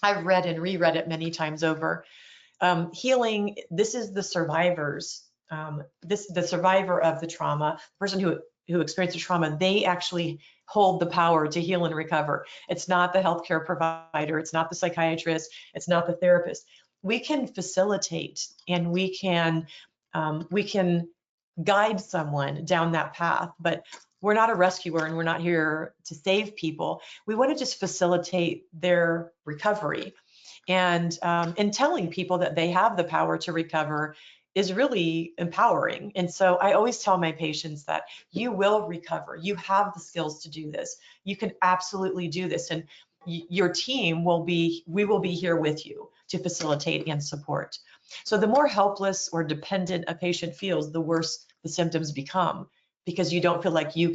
I've read and reread it many times over. Healing, this is the survivors. The survivor of the trauma, the person who experienced the trauma, they actually hold the power to heal and recover. It's not the healthcare provider, it's not the psychiatrist, it's not the therapist. We can facilitate, and we can guide someone down that path, but we're not a rescuer, and we're not here to save people. We want to just facilitate their recovery. And telling people that they have the power to recover is really empowering. And so I always tell my patients that you will recover. You have the skills to do this. You can absolutely do this. And your team we will be here with you to facilitate and support. So the more helpless or dependent a patient feels, the worse the symptoms become, because you don't feel like you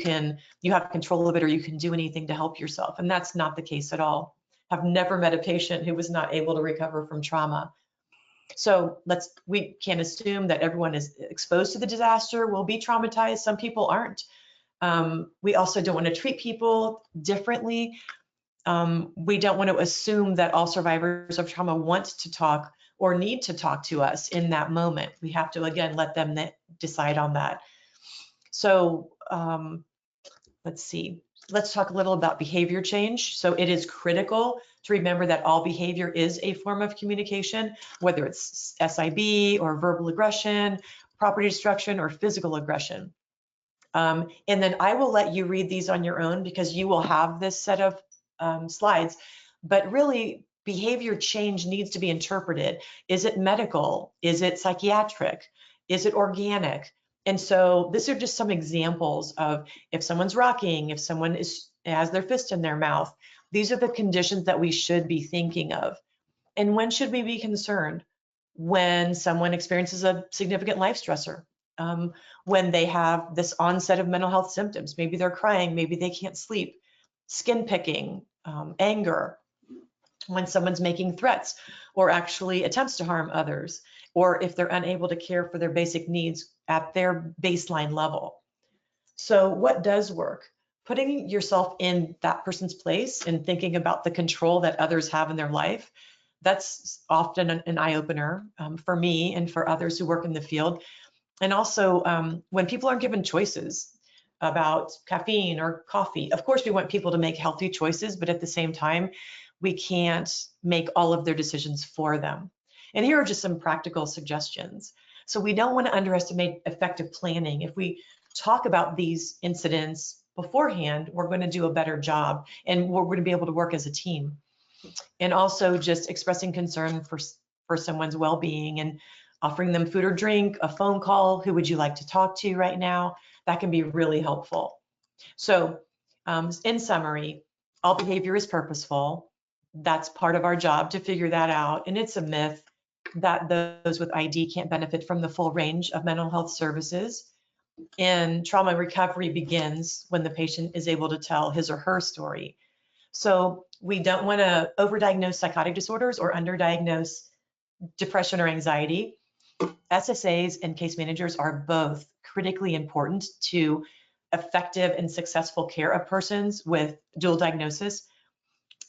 have control of it, or you can do anything to help yourself. And that's not the case at all. I've never met a patient who was not able to recover from trauma. So we can't assume that everyone is exposed to the disaster will be traumatized. Some people aren't. We also don't want to treat people differently. We don't want to assume that all survivors of trauma want to talk or need to talk to us in that moment. We have to, again, let them decide on that. So let's see. Let's talk a little about behavior change. So it is critical to remember that all behavior is a form of communication, whether it's SIB or verbal aggression, property destruction, or physical aggression. And then I will let you read these on your own, because you will have this set of slides. But really, behavior change needs to be interpreted. Is it medical? Is it psychiatric? Is it organic? And so these are just some examples of if someone's rocking, if someone has their fist in their mouth. These are the conditions that we should be thinking of. And when should we be concerned? When someone experiences a significant life stressor, when they have this onset of mental health symptoms. Maybe they're crying, maybe they can't sleep, skin picking, anger, when someone's making threats or actually attempts to harm others, or if they're unable to care for their basic needs at their baseline level. So what does work? Putting yourself in that person's place and thinking about the control that others have in their life, that's often an eye-opener for me and for others who work in the field. And also when people aren't given choices about caffeine or coffee, of course we want people to make healthy choices, but at the same time, we can't make all of their decisions for them. And here are just some practical suggestions. So we don't want to underestimate effective planning. If we talk about these incidents beforehand, we're going to do a better job, and we're going to be able to work as a team. And also just expressing concern for someone's well-being and offering them food or drink, a phone call, who would you like to talk to right now? that can be really helpful. So in summary, all behavior is purposeful. That's part of our job to figure that out. And it's a myth that those with ID can't benefit from the full range of mental health services. And trauma recovery begins when the patient is able to tell his or her story. So we don't want to overdiagnose psychotic disorders or underdiagnose depression or anxiety. SSAs and case managers are both critically important to effective and successful care of persons with dual diagnosis.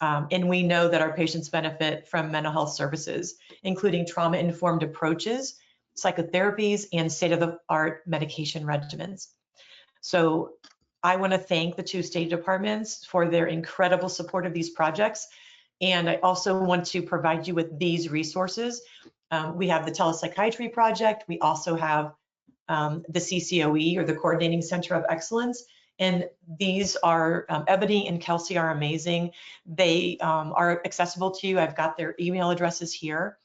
And we know that our patients benefit from mental health services, including trauma-informed approaches, psychotherapies, and state-of-the-art medication regimens. So I want to thank the two state departments for their incredible support of these projects. And I also want to provide you with these resources. We have the Telepsychiatry Project. We also have the CCOE, or the Coordinating Center of Excellence. And these are, Ebony and Kelsey are amazing. They are accessible to you. I've got their email addresses here.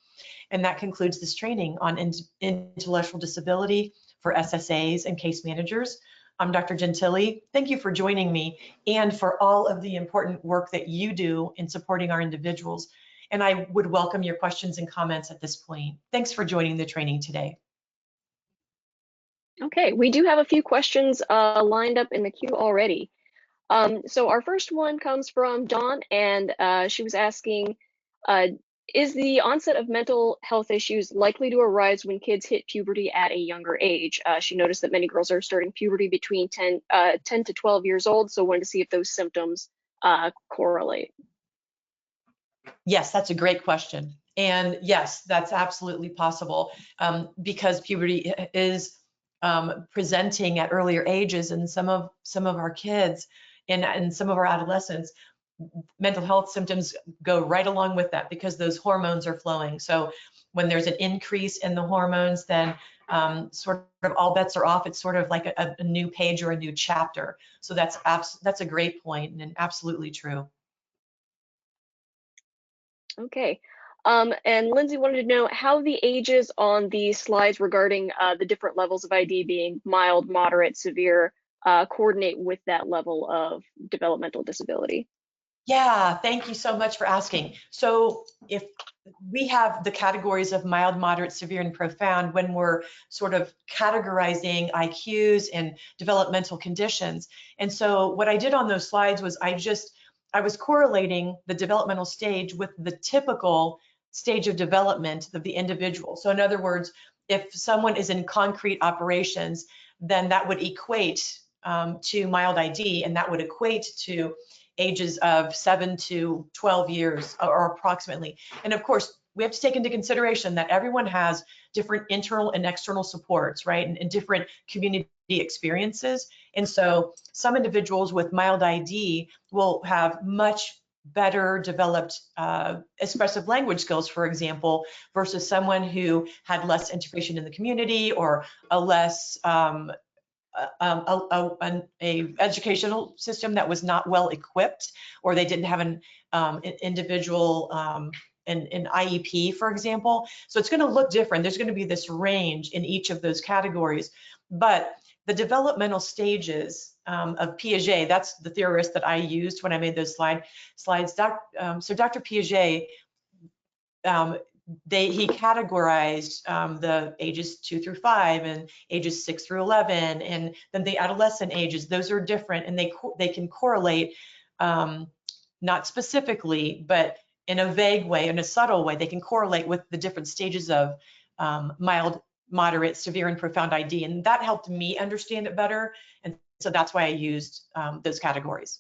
And that concludes this training on intellectual disability for SSAs and case managers. I'm Dr. Gentili. Thank you for joining me and for all of the important work that you do in supporting our individuals. And I would welcome your questions and comments at this point. Thanks for joining the training today.
Okay, we do have a few questions lined up in the queue already. So our first one comes from Dawn, and she was asking, is the onset of mental health issues likely to arise when kids hit puberty at a younger age? She noticed that many girls are starting puberty between 10 to 12 years old, so wanted to see if those symptoms correlate.
Yes, that's a great question. And yes, that's absolutely possible because puberty is presenting at earlier ages, and some of our kids and some of our adolescents, mental health symptoms go right along with that because those hormones are flowing. So when there's an increase in the hormones, then sort of all bets are off. It's sort of like a new page or a new chapter. So that's a great point and absolutely true.
Okay. And Lindsay wanted to know how the ages on the slides regarding the different levels of ID being mild, moderate, severe coordinate with that level of developmental disability.
Yeah, thank you so much for asking. So if we have the categories of mild, moderate, severe, and profound when we're sort of categorizing IQs and developmental conditions. And so what I did on those slides was I was correlating the developmental stage with the typical stage of development of the individual. So in other words, if someone is in concrete operations, then that would equate to mild ID, and that would equate to ages of 7 to 12 years or approximately. And of course, we have to take into consideration that everyone has different internal and external supports, right? And different community experiences. And so some individuals with mild ID will have much better developed expressive language skills, for example, versus someone who had less integration in the community or a less an educational system that was not well equipped, or they didn't have an individual an IEP, for example. So it's going to look different. There's going to be this range in each of those categories. But the developmental stages of Piaget, that's the theorist that I used when I made those slides. So Dr. Piaget, he categorized the ages 2 through 5 and ages 6 through 11, and then the adolescent ages. Those are different, and they can correlate, not specifically, but in a vague way, in a subtle way. They can correlate with the different stages of mild, moderate, severe, and profound ID, and that helped me understand it better. And so that's why I used those categories.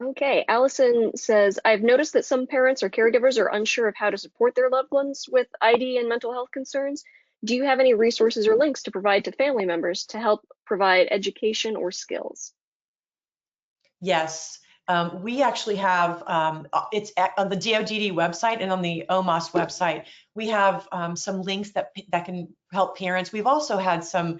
Okay, Allison says, I've noticed that some parents or caregivers are unsure of how to support their loved ones with ID and mental health concerns. Do you have any resources or links to provide to family members to help provide education or skills?
Yes, we actually have, it's on the DODD website and on the OMOS website. We have some links that can help parents. We've also had some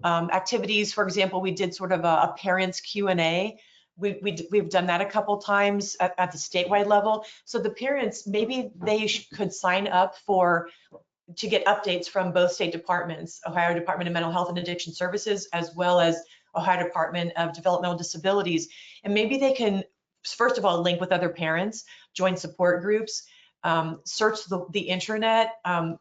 activities. For example, we did sort of a parents Q&A. We've done that a couple times at the statewide level. So the parents, maybe they could sign up for to get updates from both state departments, Ohio Department of Mental Health and Addiction Services, as well as Ohio Department of Developmental Disabilities. And maybe they can, first of all, link with other parents, join support groups, search the internet. And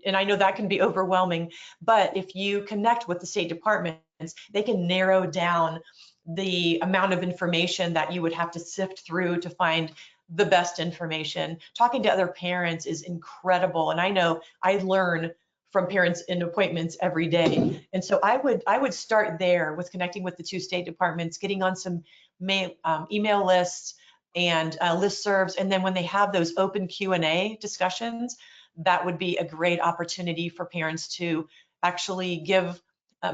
I know that can be overwhelming, but if you connect with the state departments, they can narrow down the amount of information that you would have to sift through to find the best information. Talking to other parents is incredible. And I know I learn from parents in appointments every day. And so I would start there with connecting with the two state departments, getting on some email lists and listservs. And then when they have those open Q&A discussions, that would be a great opportunity for parents to actually give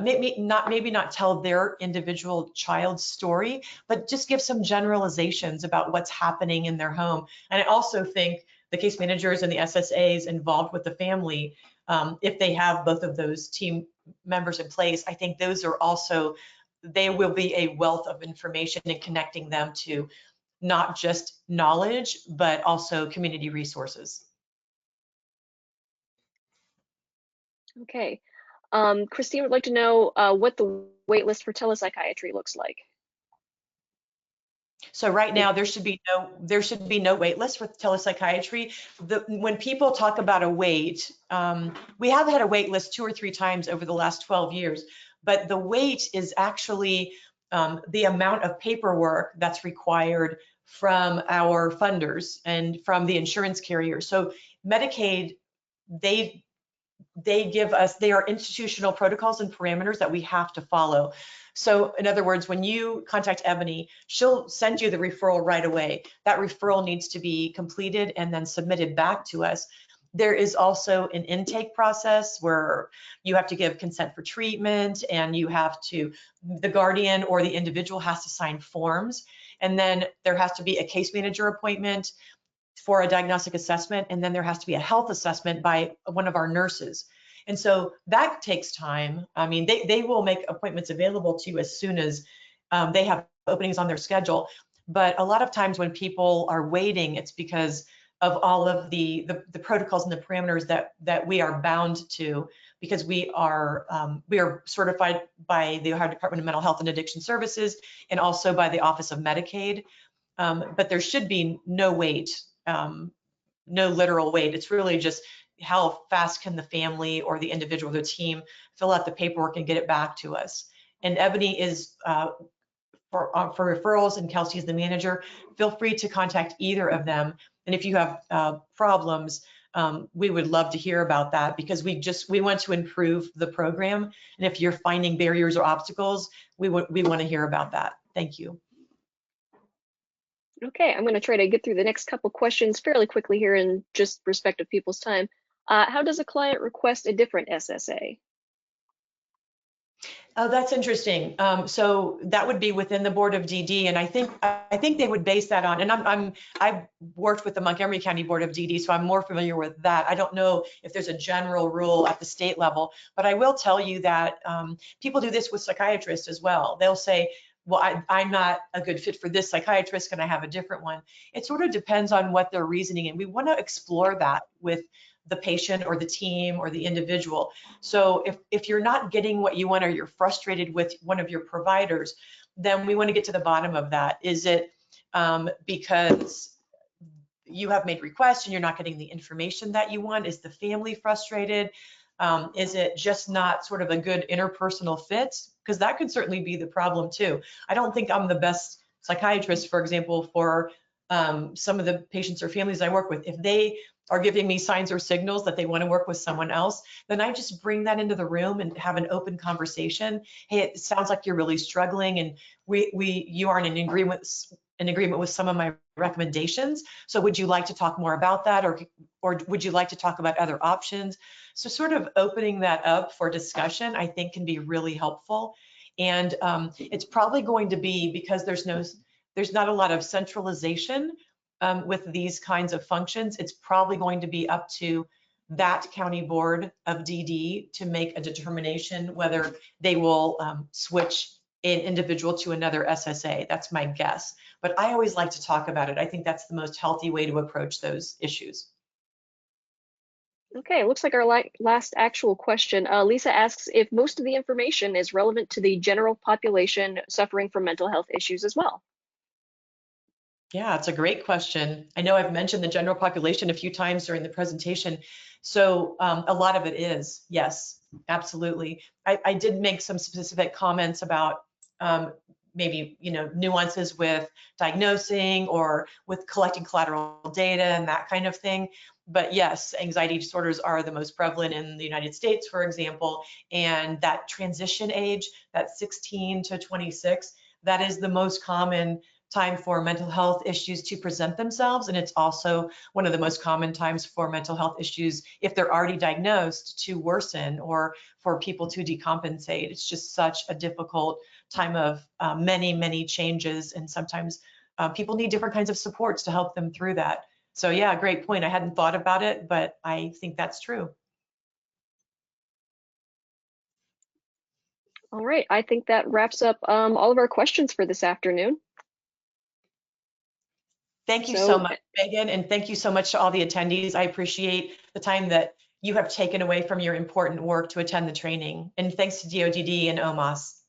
maybe not tell their individual child's story, but just give some generalizations about what's happening in their home. And I also think the case managers and the SSAs involved with the family, if they have both of those team members in place, I think those are also, they will be a wealth of information in connecting them to not just knowledge, but also community resources.
Okay. Christine would like to know what the wait list for telepsychiatry looks like.
So right now there should be no wait list for telepsychiatry. When people talk about a wait, we have had a wait list 2 or 3 times over the last 12 years, but the wait is actually the amount of paperwork that's required from our funders and from the insurance carrier. So Medicaid, they give us, they are institutional protocols and parameters that we have to follow. So in other words, when you contact Ebony, she'll send you the referral right away. That referral needs to be completed and then submitted back to us. There is also an intake process where you have to give consent for treatment, and you have to, the guardian or the individual has to sign forms. And then there has to be a case manager appointment for a diagnostic assessment, and then there has to be a health assessment by one of our nurses. And so that takes time. I mean, they will make appointments available to you as soon as they have openings on their schedule. But a lot of times when people are waiting, it's because of all of the protocols and the parameters that we are bound to, because we are certified by the Ohio Department of Mental Health and Addiction Services and also by the Office of Medicaid. But there should be no wait. No literal wait. It's really just how fast can the family or the individual, the team, fill out the paperwork and get it back to us. And Ebony is for referrals, and Kelsey is the manager. Feel free to contact either of them. And if you have problems, we would love to hear about that, because we want to improve the program. And if you're finding barriers or obstacles, we want to hear about that. Thank you.
Okay, I'm going to try to get through the next couple questions fairly quickly here in just respect of people's time. How does a client request a different SSA?
Oh, that's interesting. So that would be within the Board of DD, and I think they would base that on. And I've worked with the Montgomery County Board of DD, so I'm more familiar with that. I don't know if there's a general rule at the state level, but I will tell you that people do this with psychiatrists as well. They'll say, well, I'm not a good fit for this psychiatrist. Can I have a different one? It sort of depends on what their reasoning, and we want to explore that with the patient or the team or the individual. So if you're not getting what you want, or you're frustrated with one of your providers, then we want to get to the bottom of that. Is it because you have made requests and you're not getting the information that you want? Is the family frustrated? Is it just not sort of a good interpersonal fit? Because that could certainly be the problem too. I don't think I'm the best psychiatrist, for example, for some of the patients or families I work with. If they are giving me signs or signals that they want to work with someone else, then I just bring that into the room and have an open conversation. Hey, it sounds like you're really struggling, and you aren't in agreement with some of my recommendations. So would you like to talk more about that, or would you like to talk about other options? So sort of opening that up for discussion, I think, can be really helpful. And it's probably going to be, because there's not a lot of centralization with these kinds of functions, it's probably going to be up to that county board of DD to make a determination whether they will switch an individual to another SSA. That's my guess. But I always like to talk about it. I think that's the most healthy way to approach those issues.
Okay, it looks like our last actual question. Lisa asks if most of the information is relevant to the general population suffering from mental health issues as well.
Yeah, it's a great question. I know I've mentioned the general population a few times during the presentation. So a lot of it is, yes, absolutely. I did make some specific comments about maybe, nuances with diagnosing or with collecting collateral data and that kind of thing. But yes, anxiety disorders are the most prevalent in the United States, for example, and that transition age, that 16 to 26, that is the most common time for mental health issues to present themselves. And it's also one of the most common times for mental health issues, if they're already diagnosed, to worsen or for people to decompensate. It's just such a difficult time of many, many changes. And sometimes people need different kinds of supports to help them through that. So yeah, great point. I hadn't thought about it, but I think that's true.
All right, I think that wraps up all of our questions for this afternoon.
Thank you so
So
much, Megan, and thank you so much to all the attendees. I appreciate the time that you have taken away from your important work to attend the training. And thanks to DODD and OMOS.